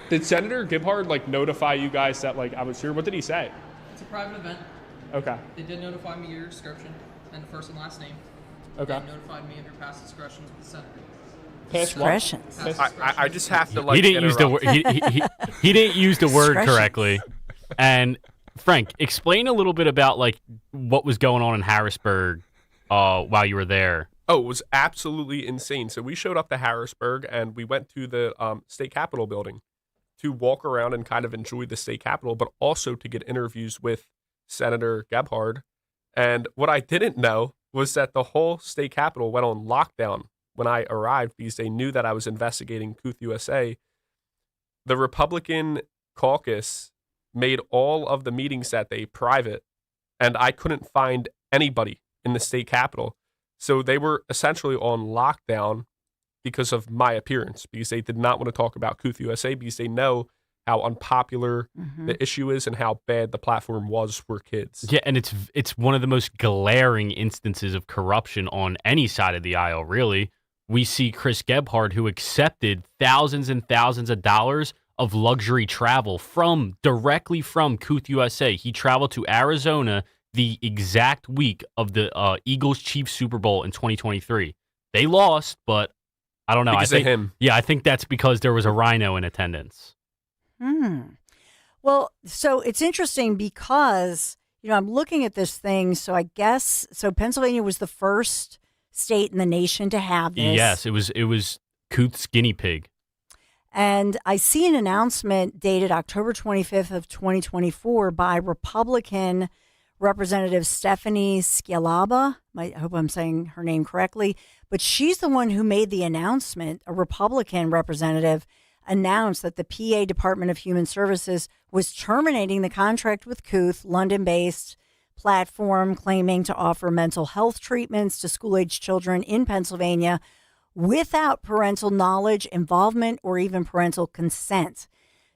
Speaker 21: Did Senator Gebhard notify you guys that I was here? What did he say?
Speaker 6: It's a private event.
Speaker 21: Okay.
Speaker 6: They did notify me of your description and the first and last name.
Speaker 21: Okay.
Speaker 6: They notified me of your past discretions with the senator.
Speaker 21: Discretions.
Speaker 2: I just have to
Speaker 22: he didn't use the word. He didn't use the word correctly. And Frank, explain a little bit about what was going on in Harrisburg while you were there.
Speaker 21: Oh, it was absolutely insane. So we showed up to Harrisburg and we went to the state capitol building to walk around and kind of enjoy the state capitol, but also to get interviews with Senator Gebhard. And what I didn't know was that the whole state capitol went on lockdown when I arrived because they knew that I was investigating Kooth USA. The Republican caucus made all of the meetings that day private, and I couldn't find anybody in the state capitol. So they were essentially on lockdown because of my appearance, because they did not want to talk about Kooth USA because they know how unpopular the issue is and how bad the platform was for kids.
Speaker 22: Yeah, and it's one of the most glaring instances of corruption on any side of the aisle, really. We see Chris Gebhard, who accepted thousands and thousands of dollars of luxury travel directly from Kooth USA. He traveled to Arizona the exact week of the Eagles-Chiefs Super Bowl in 2023. They lost, but I don't know.
Speaker 21: Because of him.
Speaker 22: Yeah, I think that's because there was a rhino in attendance.
Speaker 1: Well, so it's interesting because, I'm looking at this thing. So I guess, Pennsylvania was the first state in the nation to have this.
Speaker 22: Yes, it was Kooth's guinea pig.
Speaker 1: And I see an announcement dated October 25th of 2024 by Republican Representative Stephanie Scalaba. I hope I'm saying her name correctly, but she's the one who made the announcement. A Republican representative announced that the PA Department of Human Services was terminating the contract with Kooth, London-based platform claiming to offer mental health treatments to school-age children in Pennsylvania without parental knowledge, involvement, or even parental consent.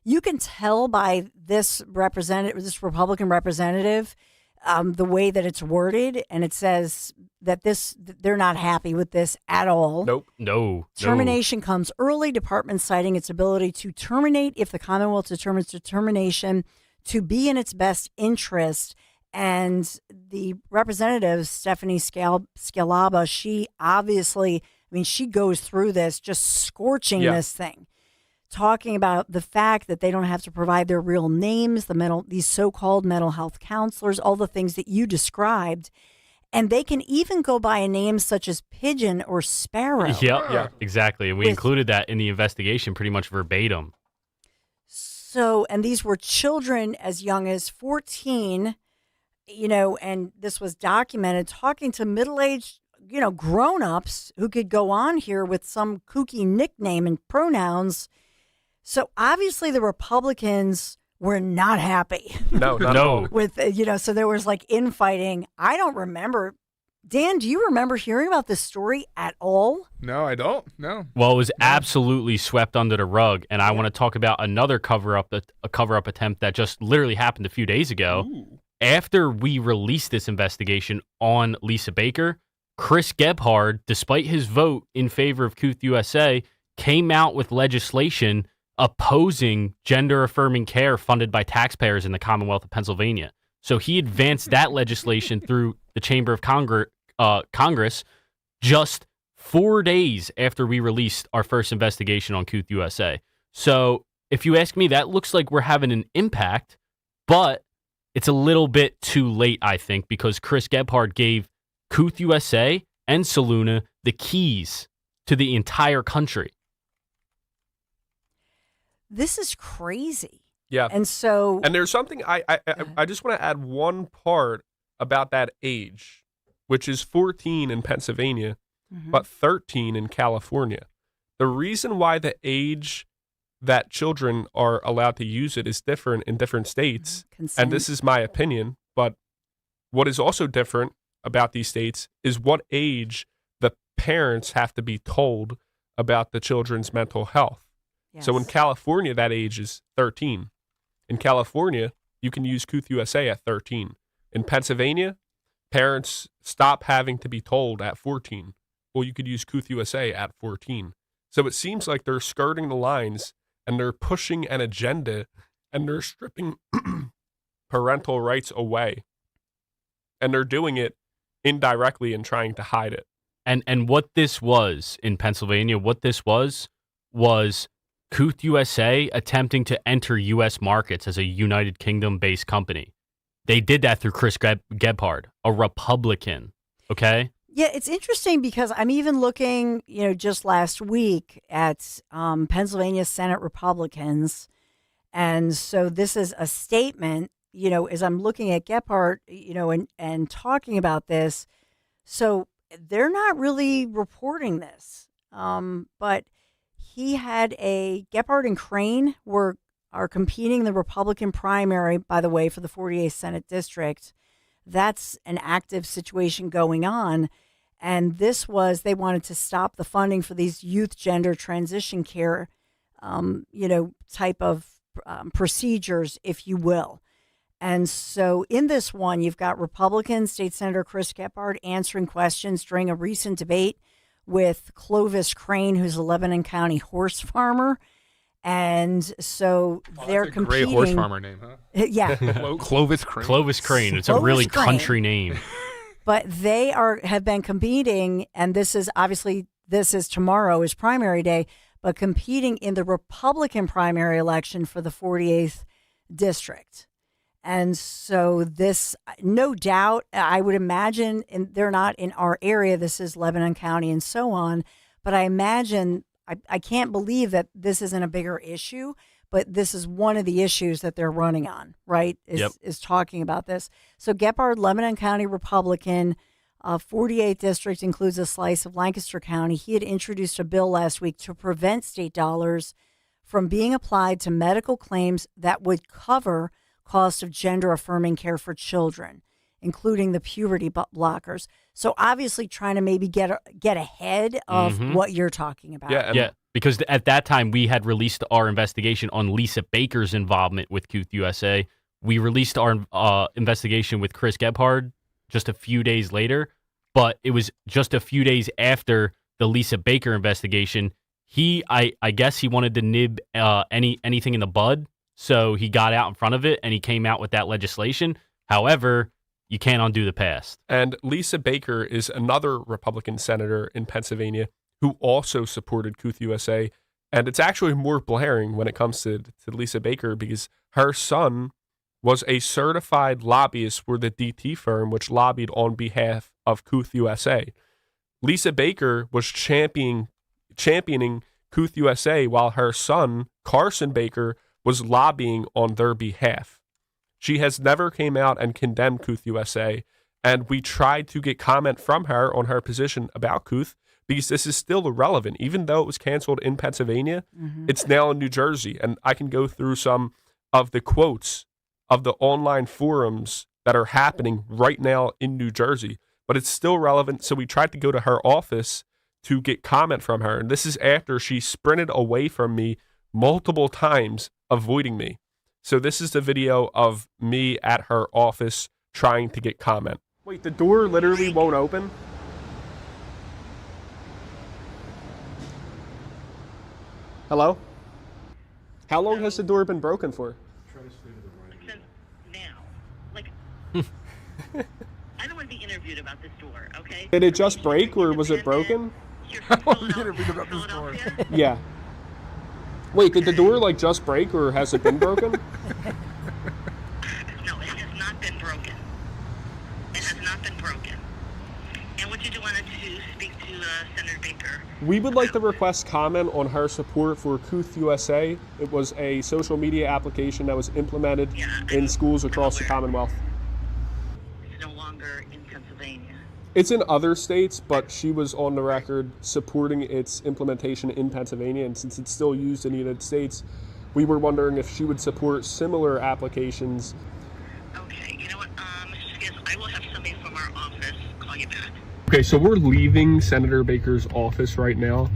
Speaker 1: You can tell by this Republican representative, the way that it's worded, and it says that they're not happy with this at all.
Speaker 21: Nope.
Speaker 22: No.
Speaker 1: Termination comes early. Department citing its ability to terminate if the Commonwealth determines termination to be in its best interest. And the representative, Stephanie Scalaba, she obviously, she goes through this, just scorching this thing, talking about the fact that they don't have to provide their real names, these so-called mental health counselors, all the things that you described. And they can even go by a name such as Pigeon or Sparrow.
Speaker 22: Yeah, exactly. And we included that in the investigation pretty much verbatim.
Speaker 1: So, and these were children as young as 14, and this was documented talking to middle-aged, grown-ups who could go on here with some kooky nickname and pronouns. So obviously the Republicans were not happy.
Speaker 21: No.
Speaker 1: With, so there was like infighting. I don't remember. Dan, do you remember hearing about this story at all?
Speaker 2: No, I don't. No.
Speaker 22: Well, it was absolutely swept under the rug, and I want to talk about another cover-up attempt that just literally happened a few days ago.
Speaker 21: Ooh.
Speaker 22: After we released this investigation on Lisa Baker, Chris Gebhard, despite his vote in favor of Kooth USA, came out with legislation opposing gender-affirming care funded by taxpayers in the Commonwealth of Pennsylvania. So he advanced that legislation through the Chamber of Congress just 4 days after we released our first investigation on Kooth USA. So if you ask me, that looks like we're having an impact, but it's a little bit too late, I think, because Chris Gebhard gave Kooth USA and Saluna the keys to the entire country.
Speaker 1: This is crazy.
Speaker 21: Yeah.
Speaker 1: And
Speaker 21: there's something I just want to add one part about that age, which is 14 in Pennsylvania, but 13 in California. The reason why the age that children are allowed to use it is different in different states.
Speaker 1: Consent.
Speaker 21: And this is my opinion, but what is also different about these states is what age the parents have to be told about the children's mental health.
Speaker 1: Yes.
Speaker 21: So in California, that age is 13. In California, you can use Kooth USA at 13. In Pennsylvania, parents stop having to be told at 14. Well, you could use Kooth USA at 14. So it seems like they're skirting the lines and they're pushing an agenda and they're stripping parental rights away. And they're doing it indirectly and trying to hide it.
Speaker 22: And what this was in Pennsylvania, was Kooth USA attempting to enter U.S. markets as a United Kingdom-based company. They did that through Chris Gebhard, a Republican, okay?
Speaker 1: Yeah, it's interesting because I'm even looking, just last week at Pennsylvania Senate Republicans. And so this is a statement, as I'm looking at Gebhard, and talking about this. So they're not really reporting this. But he had Gebhard and Crane are competing in the Republican primary, by the way, for the 48th Senate District. That's an active situation going on. And this was, they wanted to stop the funding for these youth gender transition care, type of procedures, if you will. And so in this one, you've got Republican State Senator Chris Gebhard answering questions during a recent debate with Clovis Crane, who's a Lebanon County horse farmer. And so they're
Speaker 2: that's a
Speaker 1: competing.
Speaker 2: Great horse farmer name, huh?
Speaker 1: Yeah.
Speaker 2: Clovis Crane.
Speaker 22: Clovis Crane. It's
Speaker 1: Clovis
Speaker 22: a really
Speaker 1: Crane.
Speaker 22: country name.
Speaker 1: But they have been competing, and this is tomorrow is primary day, but competing in the Republican primary election for the 48th district. And so this, no doubt, I would imagine, and they're not in our area, this is Lebanon County and so on, but I imagine, I can't believe that this isn't a bigger issue, but this is one of the issues that they're running on, right, is talking about this. So Gebhard, Lebanon County Republican, 48th district includes a slice of Lancaster County. He had introduced a bill last week to prevent state dollars from being applied to medical claims that would cover cost of gender-affirming care for children, including the puberty blockers. So obviously trying to maybe get ahead of what you're talking about.
Speaker 22: Yeah, because at that time we had released our investigation on Lisa Baker's involvement with Kooth USA. We released our investigation with Chris Gebhard just a few days later, but it was just a few days after the Lisa Baker investigation. I guess he wanted to nib anything in the bud, so he got out in front of it and he came out with that legislation. However, you can't undo the past.
Speaker 21: And Lisa Baker is another Republican senator in Pennsylvania who also supported Kooth USA. And it's actually more blaring when it comes to Lisa Baker because her son was a certified lobbyist for the DT firm, which lobbied on behalf of Kooth USA. Lisa Baker was championing Kooth USA while her son, Carson Baker, was lobbying on their behalf. She has never came out and condemned Kooth USA, and we tried to get comment from her on her position about Kooth because this is still irrelevant. Even though it was canceled in Pennsylvania, it's now in New Jersey, and I can go through some of the quotes of the online forums that are happening right now in New Jersey, but it's still relevant. So we tried to go to her office to get comment from her. And this is after she sprinted away from me multiple times, avoiding me. So this is the video of me at her office trying to get comment. Wait, the door literally won't open? Hello? How long has the door been broken for?
Speaker 7: I don't want to be interviewed about this door, okay?
Speaker 21: Did it just break or was it broken?
Speaker 2: I want to be interviewed about this door.
Speaker 21: Yeah. Wait, did the door like just break or has it been broken?
Speaker 7: No, it has not been broken. It has not been broken. And what did you want to speak to Senator Baker?
Speaker 21: We would like to request comment on her support for Kooth USA. It was a social media application that was implemented in schools across the Commonwealth.
Speaker 7: It's no longer in Pennsylvania.
Speaker 21: It's in other states, but she was on the record supporting its implementation in Pennsylvania, and since it's still used in the United States, we were wondering if she would support similar applications.
Speaker 7: Okay, you know what, Mr. Skiss, I will have somebody from our office call you back.
Speaker 21: Okay, so we're leaving Senator Baker's office right now.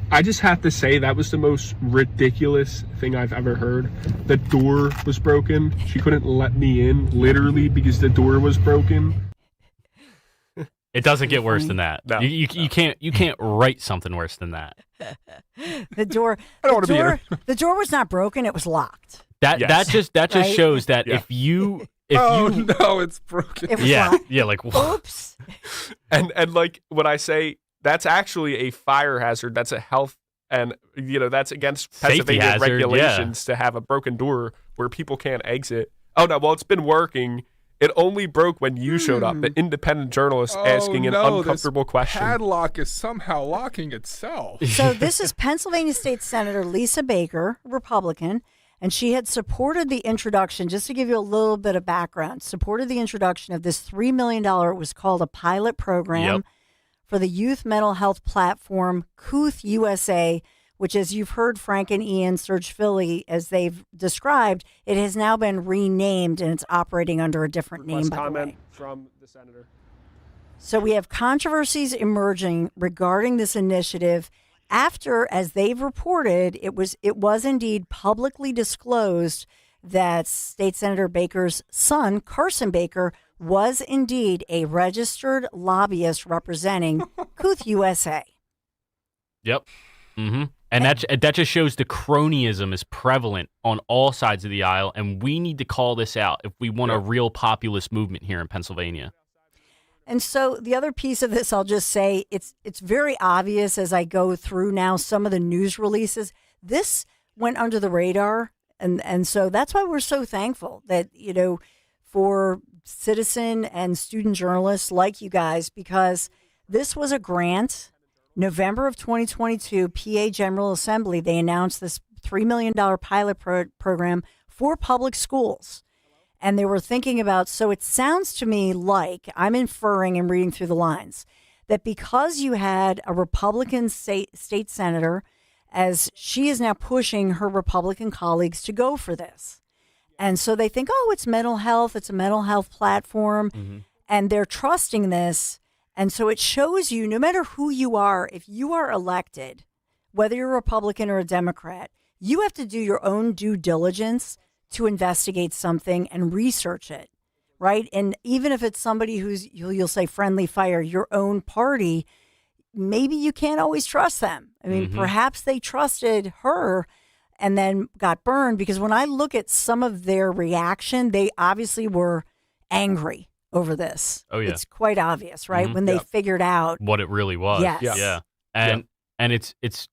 Speaker 21: I just have to say that was the most ridiculous thing I've ever heard. The door was broken. She couldn't let me in, literally, because the door was broken.
Speaker 22: It doesn't get worse than that.
Speaker 21: No,
Speaker 22: you can't write something worse than that.
Speaker 1: The door.
Speaker 2: I don't want to be here.
Speaker 1: The door was not broken; it was locked.
Speaker 22: That just
Speaker 1: Right?
Speaker 22: shows that if you
Speaker 2: no, it's broken.
Speaker 1: It was locked.
Speaker 22: like
Speaker 1: Oops.
Speaker 21: And like when I say that's actually a fire hazard, that's a health, and that's against
Speaker 22: Safety
Speaker 21: Pennsylvania
Speaker 22: hazard,
Speaker 21: regulations to have a broken door where people can't exit. Oh no, well it's been working. It only broke when you showed up, the independent journalist asking an uncomfortable question.
Speaker 2: Padlock is somehow locking itself.
Speaker 1: So this is Pennsylvania State Senator Lisa Baker, Republican, and she had supported the introduction, just to give you a little bit of background, supported the introduction of this $3 million, it was called a pilot program for the youth mental health platform, Kooth USA, which, as you've heard Frank and Ian Search Philly, as they've described, it has now been renamed and it's operating under a different name, by the
Speaker 21: Comment
Speaker 1: way.
Speaker 21: from the senator.
Speaker 1: So we have controversies emerging regarding this initiative after, as they've reported, it was indeed publicly disclosed that State Senator Baker's son, Carson Baker, was indeed a registered lobbyist representing Kooth USA.
Speaker 22: Yep. Mm-hmm. And that just shows the cronyism is prevalent on all sides of the aisle, and we need to call this out if we want a real populist movement here in Pennsylvania.
Speaker 1: And so the other piece of this, I'll just say, it's very obvious as I go through now some of the news releases. This went under the radar, and so that's why we're so thankful that, for citizen and student journalists like you guys, because this was a grant. November of 2022, PA General Assembly, they announced this $3 million pilot program for public schools. And they were thinking about, so it sounds to me like, I'm inferring and reading through the lines, that because you had a Republican state senator, as she is now pushing her Republican colleagues to go for this. And so they think, it's mental health, it's a mental health platform, and they're trusting this. And so it shows you, no matter who you are, if you are elected, whether you're a Republican or a Democrat, you have to do your own due diligence to investigate something and research it, right? And even if it's somebody who's, you'll say friendly fire, your own party, maybe you can't always trust them. I mean, perhaps they trusted her and then got burned, because when I look at some of their reaction, they obviously were angry over this.
Speaker 22: Oh, yeah.
Speaker 1: It's quite obvious, right? When they figured out
Speaker 22: what it really was.
Speaker 1: Yes.
Speaker 22: Yeah. And it's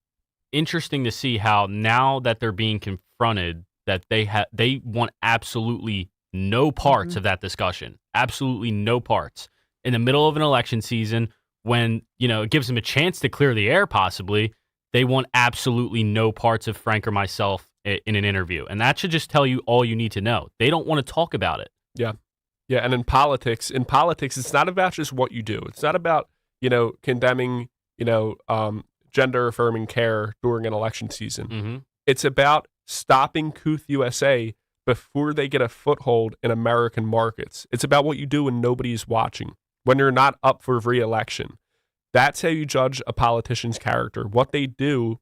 Speaker 22: interesting to see how now that they're being confronted, that they want absolutely no parts of that discussion. Absolutely no parts. In the middle of an election season, when, it gives them a chance to clear the air possibly, they want absolutely no parts of Frank or myself in an interview. And that should just tell you all you need to know. They don't want to talk about it.
Speaker 21: Yeah. Yeah, and in politics, it's not about just what you do. It's not about, condemning, gender-affirming care during an election season.
Speaker 22: Mm-hmm.
Speaker 21: It's about stopping Kooth USA before they get a foothold in American markets. It's about what you do when nobody's watching, when you're not up for re-election. That's how you judge a politician's character, what they do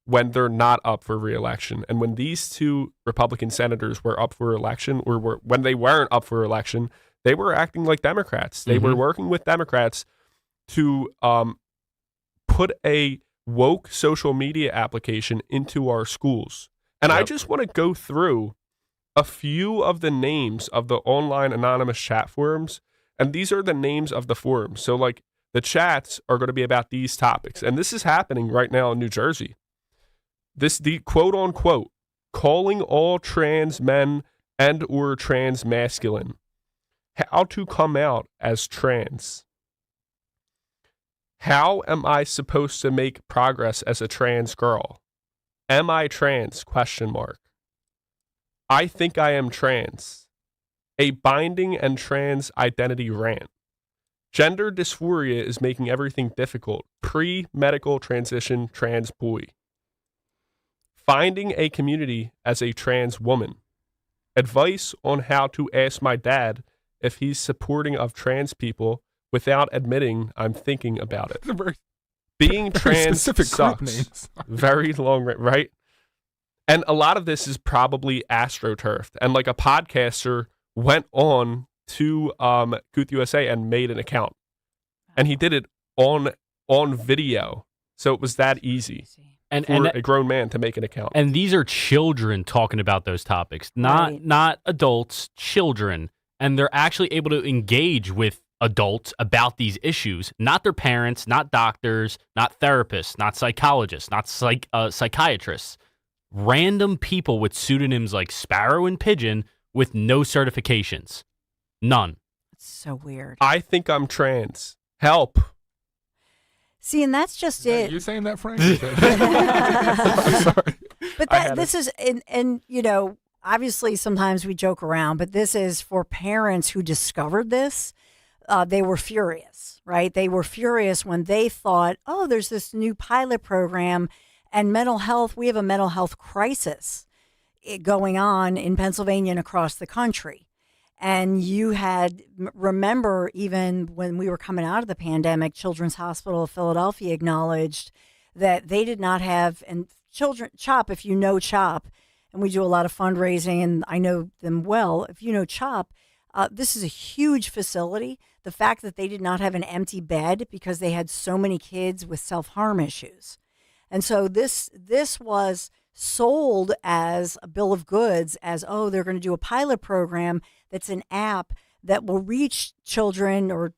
Speaker 21: when they're not up for re-election. And when these two Republican senators were up for election, or when they weren't up for election, they were acting like Democrats. They were working with Democrats to put a woke social media application into our schools. And I just want to go through a few of the names of the online anonymous chat forums. And these are the names of the forums. So like the chats are going to be about these topics. And this is happening right now in New Jersey. The quote unquote, calling all trans men and or trans masculine. How to come out as trans. How am I supposed to make progress as a trans girl? Am I trans? ? I think I am trans. A binding and trans identity rant. Gender dysphoria is making everything difficult. Pre-medical transition trans boy. Finding a community as a trans woman. Advice on how to ask my dad if he's supporting of trans people without admitting I'm thinking about it. Being trans sucks. Very long, right? And a lot of this is probably astroturfed. And like a podcaster went on to Kooth USA and made an account. And he did it on video. So it was that easy.
Speaker 22: And
Speaker 21: a grown man to make an account.
Speaker 22: And these are children talking about those topics, not adults, children. And they're actually able to engage with adults about these issues, not their parents, not doctors, not therapists, not psychologists, not psychiatrists. Random people with pseudonyms like Sparrow and Pigeon with no certifications. None.
Speaker 1: It's so weird.
Speaker 21: I think I'm trans. Help.
Speaker 1: See, and that's just it.
Speaker 2: You saying that, Frank?
Speaker 1: Sorry. But this is, and obviously sometimes we joke around, but this is for parents who discovered this. They were furious, right? They were furious when they thought, oh, there's this new pilot program and mental health. We have a mental health crisis going on in Pennsylvania and across the country. And you had, remember, even when we were coming out of the pandemic, Children's Hospital of Philadelphia acknowledged that they did not have, and CHOP, if you know CHOP, and we do a lot of fundraising and I know them well, if you know CHOP, this is a huge facility. The fact that they did not have an empty bed because they had so many kids with self-harm issues. And so this was sold as a bill of goods as, oh, they're going to do a pilot program that's an app that will reach children or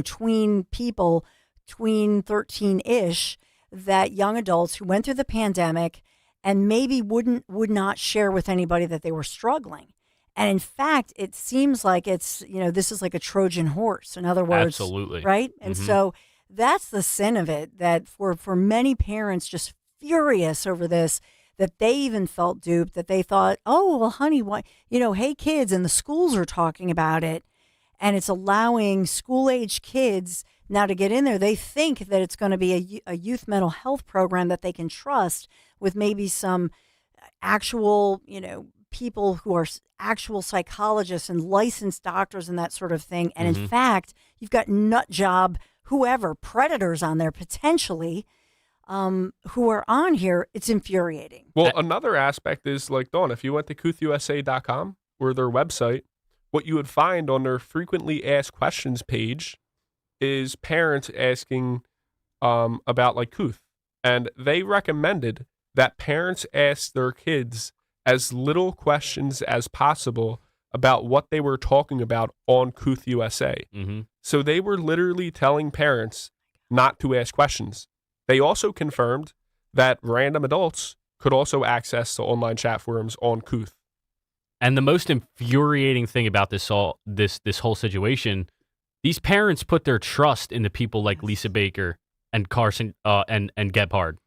Speaker 1: tween people, tween 13-ish, that young adults who went through the pandemic and maybe would not share with anybody that they were struggling. And in fact, it seems like it's, this is like a Trojan horse. In other words,
Speaker 22: absolutely.
Speaker 1: Right? And so that's the sin of it, that for many parents just furious over this, that they even felt duped, that they thought, oh, well, honey, why, hey, kids, and the schools are talking about it. And it's allowing school-age kids now to get in there. They think that it's going to be a youth mental health program that they can trust with maybe some actual, people who are actual psychologists and licensed doctors and that sort of thing. And in fact, you've got nut job, whoever, predators on there potentially, who are on here. It's infuriating.
Speaker 21: Well, another aspect is, like, Dawn, if you went to KoothUSA.com or their website, what you would find on their frequently asked questions page is parents asking about, like, Kooth. And they recommended that parents ask their kids as little questions as possible about what they were talking about on Kooth USA. So they were literally telling parents not to ask questions. They also confirmed that random adults could also access the online chat forums on Kooth.
Speaker 22: And the most infuriating thing about this whole situation, these parents put their trust into people like Lisa Baker and Carson and Gebhard,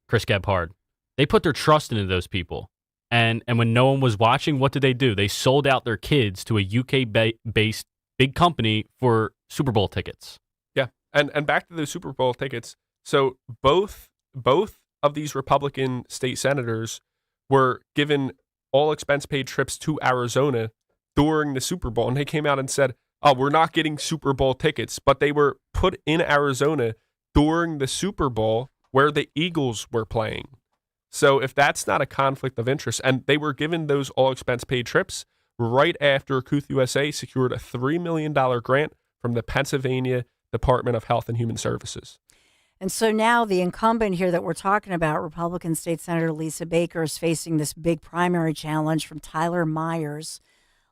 Speaker 22: Chris Gebhard. They put their trust into those people. And when no one was watching, what did they do? They sold out their kids to a UK-based big company for Super Bowl tickets.
Speaker 21: Yeah, and back to the Super Bowl tickets. So both of these Republican state senators were given all expense-paid trips to Arizona during the Super Bowl, and they came out and said, "Oh, we're not getting Super Bowl tickets," but they were put in Arizona during the Super Bowl where the Eagles were playing. So if that's not a conflict of interest, and they were given those all-expense-paid trips right after Kooth USA secured a $3 million grant from the Pennsylvania Department of Health and Human Services.
Speaker 1: And so now the incumbent here that we're talking about, Republican State Senator Lisa Baker, is facing this big primary challenge from Tyler Myers,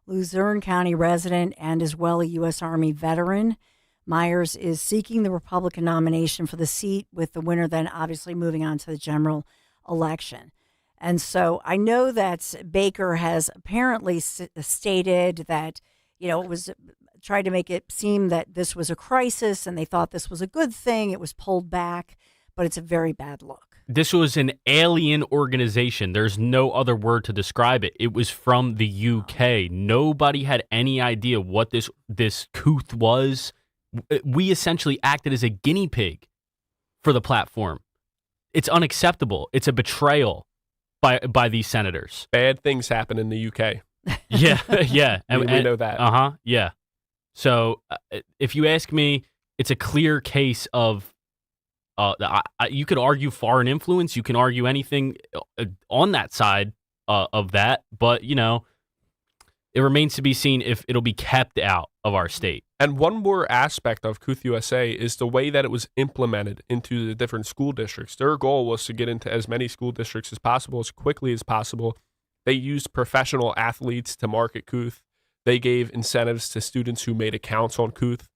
Speaker 1: Luzerne County resident and as well a U.S. Army veteran. Myers is seeking the Republican nomination for the seat, with the winner then obviously moving on to the general election. And so I know that Baker has apparently stated that, it was tried to make it seem that this was a crisis and they thought this was a good thing. It was pulled back, but it's a very bad look.
Speaker 22: This was an alien organization. There's no other word to describe it. It was from the UK. Nobody had any idea what this Kooth was. We essentially acted as a guinea pig for the platform. It's unacceptable. It's a betrayal by these senators.
Speaker 21: Bad things happen in the UK.
Speaker 22: Yeah, yeah.
Speaker 21: we know that.
Speaker 22: Yeah. So if you ask me, it's a clear case of, you could argue foreign influence. You can argue anything on that side of that. But, it remains to be seen if it'll be kept out of our state.
Speaker 21: And one more aspect of Kooth USA is the way that it was implemented into the different school districts. Their goal was to get into as many school districts as possible, as quickly as possible. They used professional athletes to market Kooth. They gave incentives to students who made accounts on Kooth.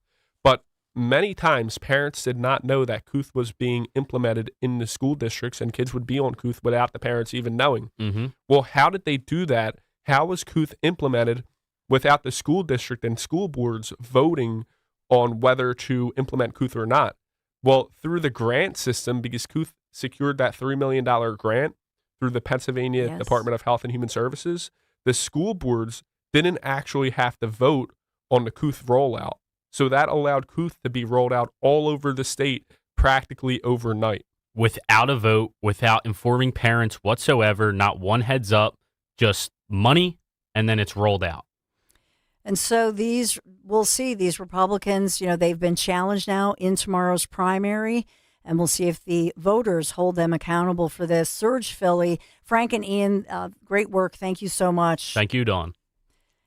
Speaker 21: But many times, parents did not know that Kooth was being implemented in the school districts, and kids would be on Kooth without the parents even knowing.
Speaker 22: Mm-hmm.
Speaker 21: Well, how did they do that? How was Kooth implemented without the school district and school boards voting on whether to implement Kooth or not? Well, through the grant system, because Kooth secured that $3 million grant through the Pennsylvania Department of Health and Human Services, the school boards didn't actually have to vote on the Kooth rollout. So that allowed Kooth to be rolled out all over the state practically overnight.
Speaker 22: Without a vote, without informing parents whatsoever, not one heads up, just money, and then it's rolled out.
Speaker 1: And so we'll see these Republicans, they've been challenged now in tomorrow's primary, and we'll see if the voters hold them accountable for this. Surge Philly, Frank and Ian, great work. Thank you so much.
Speaker 22: Thank you, Dawn.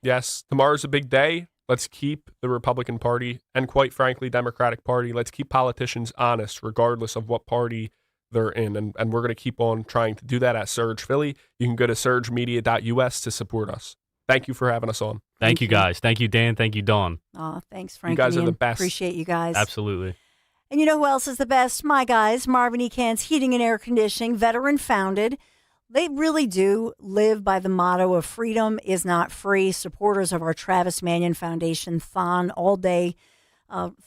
Speaker 21: Yes, tomorrow's a big day. Let's keep the Republican Party and, quite frankly, Democratic Party. Let's keep politicians honest, regardless of what party they're in. And we're going to keep on trying to do that at Surge Philly. You can go to surgemedia.us to support us. Thank you for having us on.
Speaker 22: Thank you, guys. Thank you, Dan. Thank you, Dawn.
Speaker 1: Oh, thanks, Frank.
Speaker 21: You guys
Speaker 1: and
Speaker 21: are the best.
Speaker 1: Appreciate you guys.
Speaker 22: Absolutely.
Speaker 1: And you know who else is the best? My guys, Marvin E. Cann's Heating and Air Conditioning, veteran founded. They really do live by the motto of freedom is not free. Supporters of our Travis Manion Foundation Thon all-day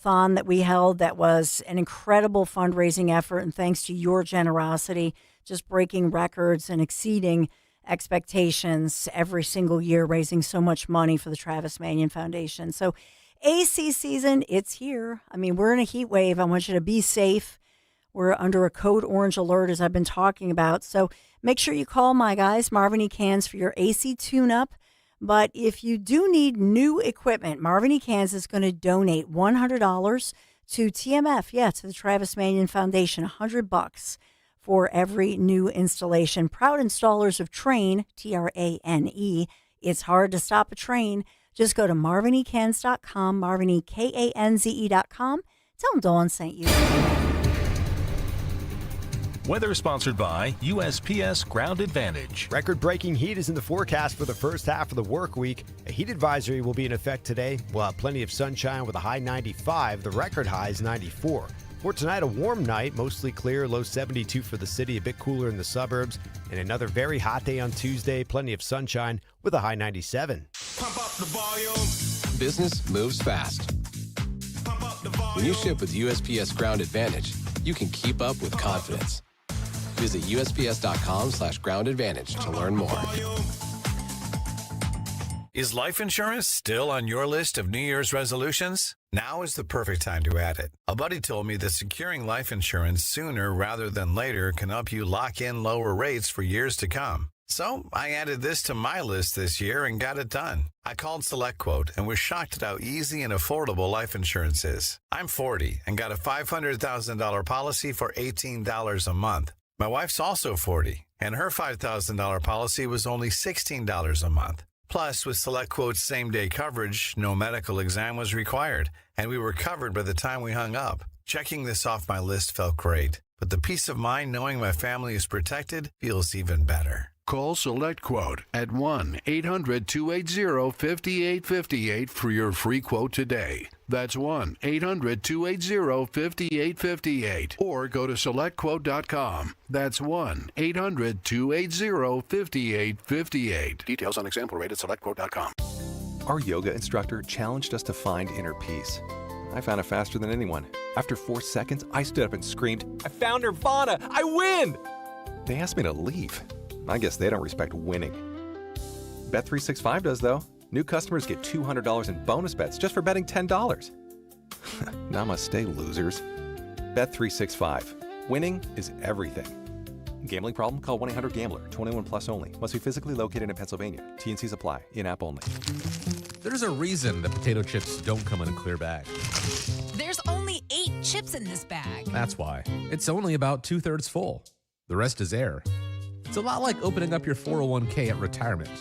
Speaker 1: Thon that we held, that was an incredible fundraising effort. And thanks to your generosity, just breaking records and exceeding expectations every single year, raising so much money for the Travis Manion Foundation. So AC season, it's here. I mean, we're in a heat wave. I want you to be safe. We're under a code orange alert, as I've been talking about. So make sure you call my guys, Marvin E. Cans, for your AC tune-up. But if you do need new equipment, Marvin E. Cans is going to donate $100 to TMF, to the Travis Manion Foundation, $100 for every new installation. Proud installers of Trane, Trane. It's hard to stop a train. Just go to marvinecans.com, marvinekanze.com. Tell them Dawn sent you.
Speaker 8: Weather sponsored by USPS Ground Advantage.
Speaker 9: Record-breaking heat is in the forecast for the first half of the work week. A heat advisory will be in effect today. We'll have plenty of sunshine with a high 95. The record high is 94. For tonight, a warm night, mostly clear, low 72 for the city, a bit cooler in the suburbs, and another very hot day on Tuesday, plenty of sunshine with a high 97.
Speaker 27: Pump up the volume.
Speaker 10: Business moves fast. When you ship with USPS Ground Advantage, you can keep up with confidence. Visit USPS.com/Ground Advantage to learn more.
Speaker 11: Is life insurance still on your list of New Year's resolutions? Now is the perfect time to add it. A buddy told me that securing life insurance sooner rather than later can help you lock in lower rates for years to come. So I added this to my list this year and got it done. I called SelectQuote and was shocked at how easy and affordable life insurance is. I'm 40 and got a $500,000 policy for $18 a month. My wife's also 40, and her $5,000 policy was only $16 a month. Plus, with SelectQuote's same-day coverage, no medical exam was required, and we were covered by the time we hung up. Checking this off my list felt great, but the peace of mind knowing my family is protected feels even better.
Speaker 12: Call SelectQuote at 1-800-280-5858 for your free quote today. That's 1-800-280-5858. Or go to SelectQuote.com. That's 1-800-280-5858. Details on example rate at SelectQuote.com.
Speaker 13: Our yoga instructor challenged us to find inner peace. I found it faster than anyone. After 4 seconds, I stood up and screamed, "I found Nirvana! I win!" They asked me to leave. I guess they don't respect winning. Bet365 does, though. New customers get $200 in bonus bets just for betting $10. Namaste, losers. Bet365. Winning is everything. Gambling problem? Call 1-800-GAMBLER. 21 plus only. Must be physically located in Pennsylvania. T&Cs apply. In-app only.
Speaker 14: There's a reason that potato chips don't come in a clear bag.
Speaker 16: There's only 8 chips in this bag.
Speaker 14: That's why. It's only about 2/3 full. The rest is air. It's a lot like opening up your 401k at retirement.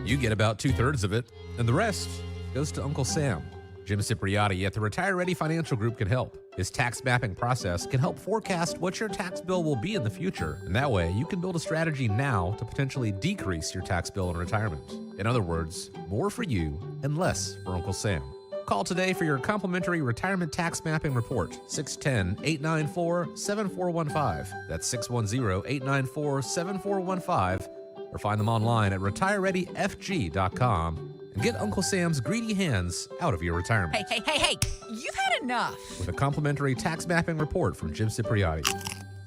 Speaker 14: You get about 2/3 of it, and the rest goes to Uncle Sam. Jim Cipriotti at the Retire Ready Financial Group can help. His tax mapping process can help forecast what your tax bill will be in the future, and that way you can build a strategy now to potentially decrease your tax bill in retirement. In other words, more for you and less for Uncle Sam. Call today for your complimentary retirement tax mapping report, 610-894-7415. That's 610-894-7415. Or find them online at retirereadyfg.com and get Uncle Sam's greedy hands out of your retirement.
Speaker 16: Hey, you've had enough.
Speaker 14: With a complimentary tax mapping report from Jim Cipriotti.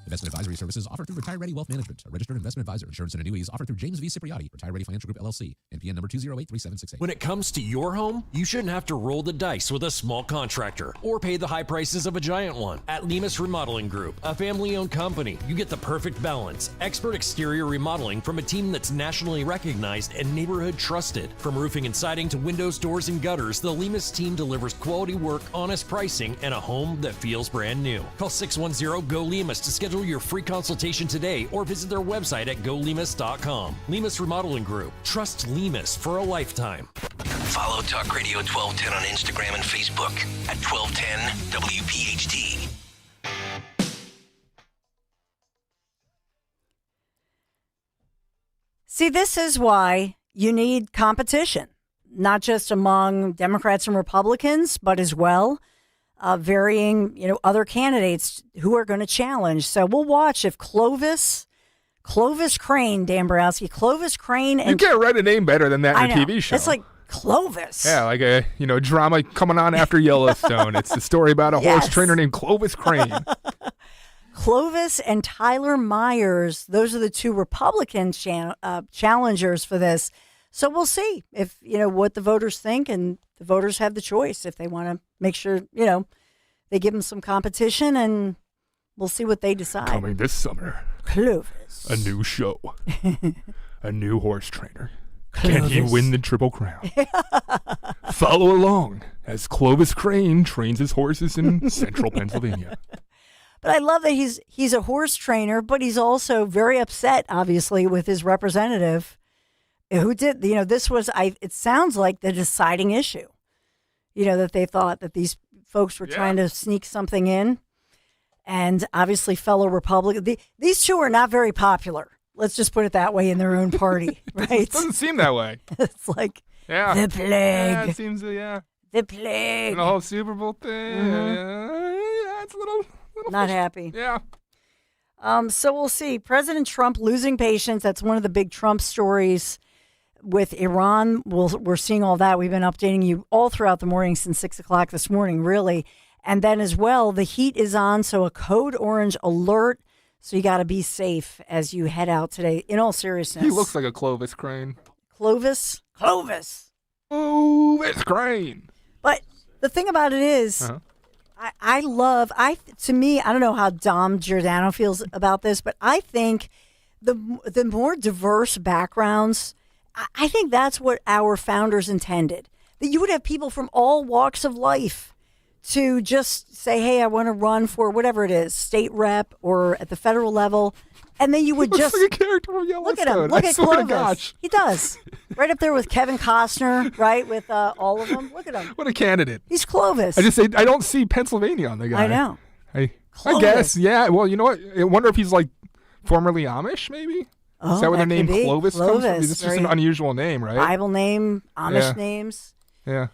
Speaker 14: Investment advisory services offered through Retire Ready Wealth Management, a registered investment advisor. Insurance and annuities offered through James V. Cipriotti, Retire Ready Financial Group, LLC, NPN number 2083768.
Speaker 18: When it comes to your home, you shouldn't have to roll the dice with a small contractor or pay the high prices of a giant one. At Lemus Remodeling Group, a family-owned company, you get the perfect balance. Expert exterior remodeling from a team that's nationally recognized and neighborhood trusted. From roofing and siding to windows, doors, and gutters, the Lemus team delivers quality work, honest pricing, and a home that feels brand new. Call 610-GO-LEMUS to schedule your free consultation today or visit their website at golemus.com. Lemus Remodeling Group. Trust Lemus for a lifetime.
Speaker 19: Follow Talk Radio 1210 on Instagram and Facebook at 1210 WPHT.
Speaker 1: See, this is why you need competition, not just among Democrats and Republicans, but as well varying, other candidates who are going to challenge. So we'll watch if Clovis Crane, Dan Borowski, Clovis Crane. And
Speaker 2: you can't write a name better than that in a TV show.
Speaker 1: It's like Clovis.
Speaker 2: Yeah, like a drama coming on after Yellowstone. It's the story about a horse trainer named Clovis Crane.
Speaker 1: Clovis and Tyler Myers, those are the two Republican challengers for this. So we'll see if, what the voters think, and the voters have the choice if they want to make sure, they give them some competition, and we'll see what they decide.
Speaker 2: Coming this summer.
Speaker 1: Clovis.
Speaker 2: A new show. A new horse trainer. Clovis. Can he win the Triple Crown? Follow along as Clovis Crane trains his horses in central Pennsylvania.
Speaker 1: But I love that he's a horse trainer, but he's also very upset, obviously, with his representative who did, this was, it sounds like the deciding issue, that they thought that these folks were trying to sneak something in. And obviously fellow Republicans, these two are not very popular. Let's just put it that way in their own party, right?
Speaker 2: It doesn't seem that way.
Speaker 1: It's like
Speaker 2: the
Speaker 1: plague.
Speaker 2: Yeah, it seems,
Speaker 1: The plague.
Speaker 2: And the whole Super Bowl thing.
Speaker 1: Mm-hmm.
Speaker 2: Yeah, it's a little
Speaker 1: Not happy.
Speaker 2: Yeah.
Speaker 1: So we'll see. President Trump losing patience. That's one of the big Trump stories with Iran. We're seeing all that. We've been updating you all throughout the morning since 6 o'clock this morning, really. And then as well, the heat is on. So a code orange alert. So you got to be safe as you head out today. In all seriousness.
Speaker 2: He looks like a Clovis Crane.
Speaker 1: Clovis? Clovis
Speaker 2: Crane.
Speaker 1: But the thing about it is, I don't know how Dom Giordano feels about this, but I think the more diverse backgrounds, I think that's what our founders intended. That you would have people from all walks of life to just say, hey, I want to run for whatever it is, state rep or at the federal level. And then you would just
Speaker 2: like a character from Yellowstone.
Speaker 1: Look at him. Look at
Speaker 2: swear to
Speaker 1: Clovis.
Speaker 2: gosh.
Speaker 1: He does. Right up there with Kevin Costner, right? With all of them. Look at him.
Speaker 2: What a candidate.
Speaker 1: He's Clovis.
Speaker 2: I don't see Pennsylvania on the guy.
Speaker 1: I know.
Speaker 2: I guess, yeah. Well, you know what? I wonder if he's like formerly Amish, maybe?
Speaker 1: Oh,
Speaker 2: is that where the
Speaker 1: that
Speaker 2: name
Speaker 1: could be.
Speaker 2: Clovis comes from?
Speaker 1: Clovis.
Speaker 2: It's just an unusual name, right?
Speaker 1: Bible name, Amish names.
Speaker 2: Yeah.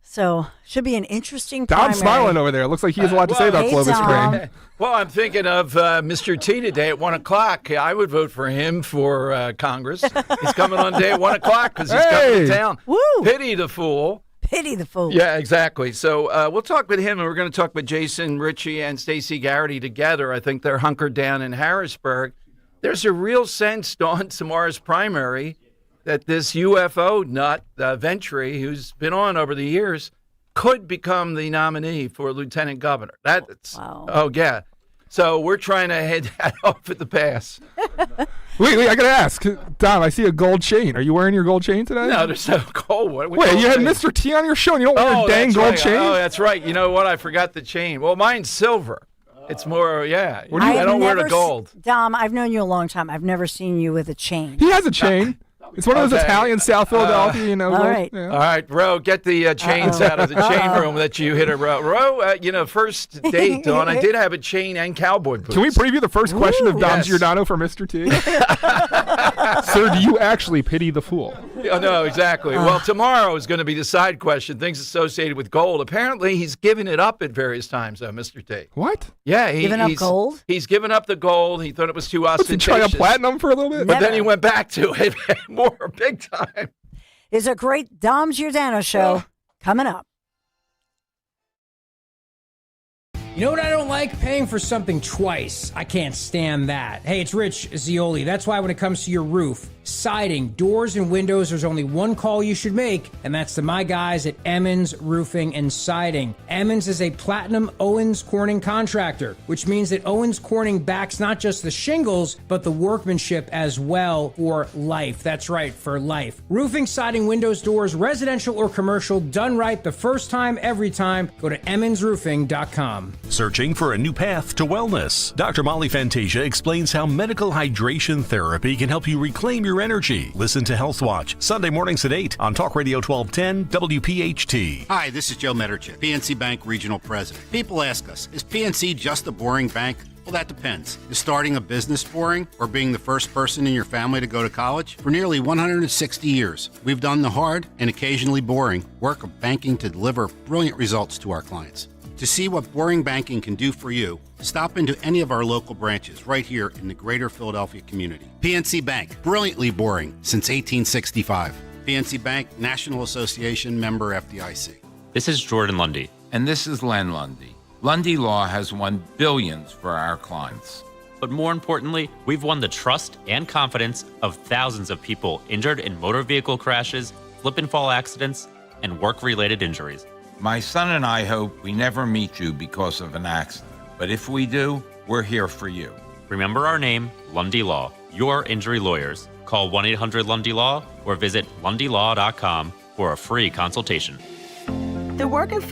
Speaker 1: So, should be an interesting
Speaker 2: Dom's
Speaker 1: primary.
Speaker 2: smiling over there. It looks like he has a lot to say about
Speaker 1: hey,
Speaker 2: Clovis
Speaker 1: Dom.
Speaker 2: Crane.
Speaker 3: Well, I'm thinking of Mr. T today at 1 o'clock. I would vote for him for Congress. He's coming on day at 1 o'clock because he's coming to town.
Speaker 1: Woo!
Speaker 3: Pity the fool.
Speaker 1: Pity the fool.
Speaker 3: Yeah, exactly. So we'll talk with him, and we're going to talk with Jason Ritchie and Stacey Garrity together. I think they're hunkered down in Harrisburg. There's a real sense on tomorrow's primary that this UFO nut, Ventry, who's been on over the years, could become the nominee for lieutenant governor. That's
Speaker 1: wow.
Speaker 3: Oh, yeah. So we're trying to head that off at the pass.
Speaker 2: Wait, I got to ask. Dom, I see a gold chain. Are you wearing your gold chain today?
Speaker 3: No, there's no gold one.
Speaker 2: Wait, you had Mr. T on your show and you don't wear a dang
Speaker 3: that's
Speaker 2: gold
Speaker 3: right.
Speaker 2: chain?
Speaker 3: Oh, that's right. You know what? I forgot the chain. Well, mine's silver. It's more, yeah. I don't wear the gold.
Speaker 1: Dom, I've known you a long time. I've never seen you with a chain.
Speaker 2: He has a chain. It's one of those Italian South Philadelphia, you know.
Speaker 1: All right.
Speaker 3: All right, Ro, get the chains out of the chain room that you hit a Ro, first date, Dawn, I did have a chain and cowboy boots.
Speaker 2: Can we preview the first question of Dom Giordano for Mr. T? Sir, do you actually pity the fool?
Speaker 3: No, exactly. Well, tomorrow is going to be the side question, things associated with gold. Apparently, he's given it up at various times, Mr. T.
Speaker 2: What?
Speaker 3: Yeah.
Speaker 1: Given up gold?
Speaker 3: He's given up the gold. He thought it was too ostentatious.
Speaker 2: Try a platinum for a little bit?
Speaker 3: But then he went back to it more big time.
Speaker 1: Is a great Dom Giordano show coming up.
Speaker 4: You know what I don't like? Paying for something twice. I can't stand that. Hey, it's Rich Zioli. That's why when it comes to your roof, siding, doors, and windows, there's only one call you should make, and that's to my guys at Emmons Roofing and Siding. Emmons is a platinum Owens Corning contractor, which means that Owens Corning backs not just the shingles, but the workmanship as well for life. That's right, for life. Roofing, siding, windows, doors, residential or commercial, done right the first time, every time. Go to emmonsroofing.com.
Speaker 8: Searching for a new path to wellness? Dr. Molly Fantasia explains how medical hydration therapy can help you reclaim your energy. Listen to Health Watch, Sunday mornings at 8 on Talk Radio 1210 WPHT.
Speaker 5: Hi, this is Joe Mederchik, PNC Bank Regional President. People ask us, is PNC just a boring bank? Well, that depends. Is starting a business boring or being the first person in your family to go to college? For nearly 160 years, we've done the hard and occasionally boring work of banking to deliver brilliant results to our clients. To see what boring banking can do for you, stop into any of our local branches right here in the greater Philadelphia community. PNC Bank, brilliantly boring since 1865. PNC Bank, National Association member FDIC.
Speaker 15: This is Jordan Lundy.
Speaker 20: And this is Len Lundy. Lundy Law has won billions for our clients.
Speaker 15: But more importantly, we've won the trust and confidence of thousands of people injured in motor vehicle crashes, slip and fall accidents, and work-related injuries.
Speaker 20: My son and I hope we never meet you because of an accident. But if we do, we're here for you.
Speaker 15: Remember our name, Lundy Law, your injury lawyers. Call 1-800-LUNDY-LAW or visit lundylaw.com for a free consultation.
Speaker 23: They're working for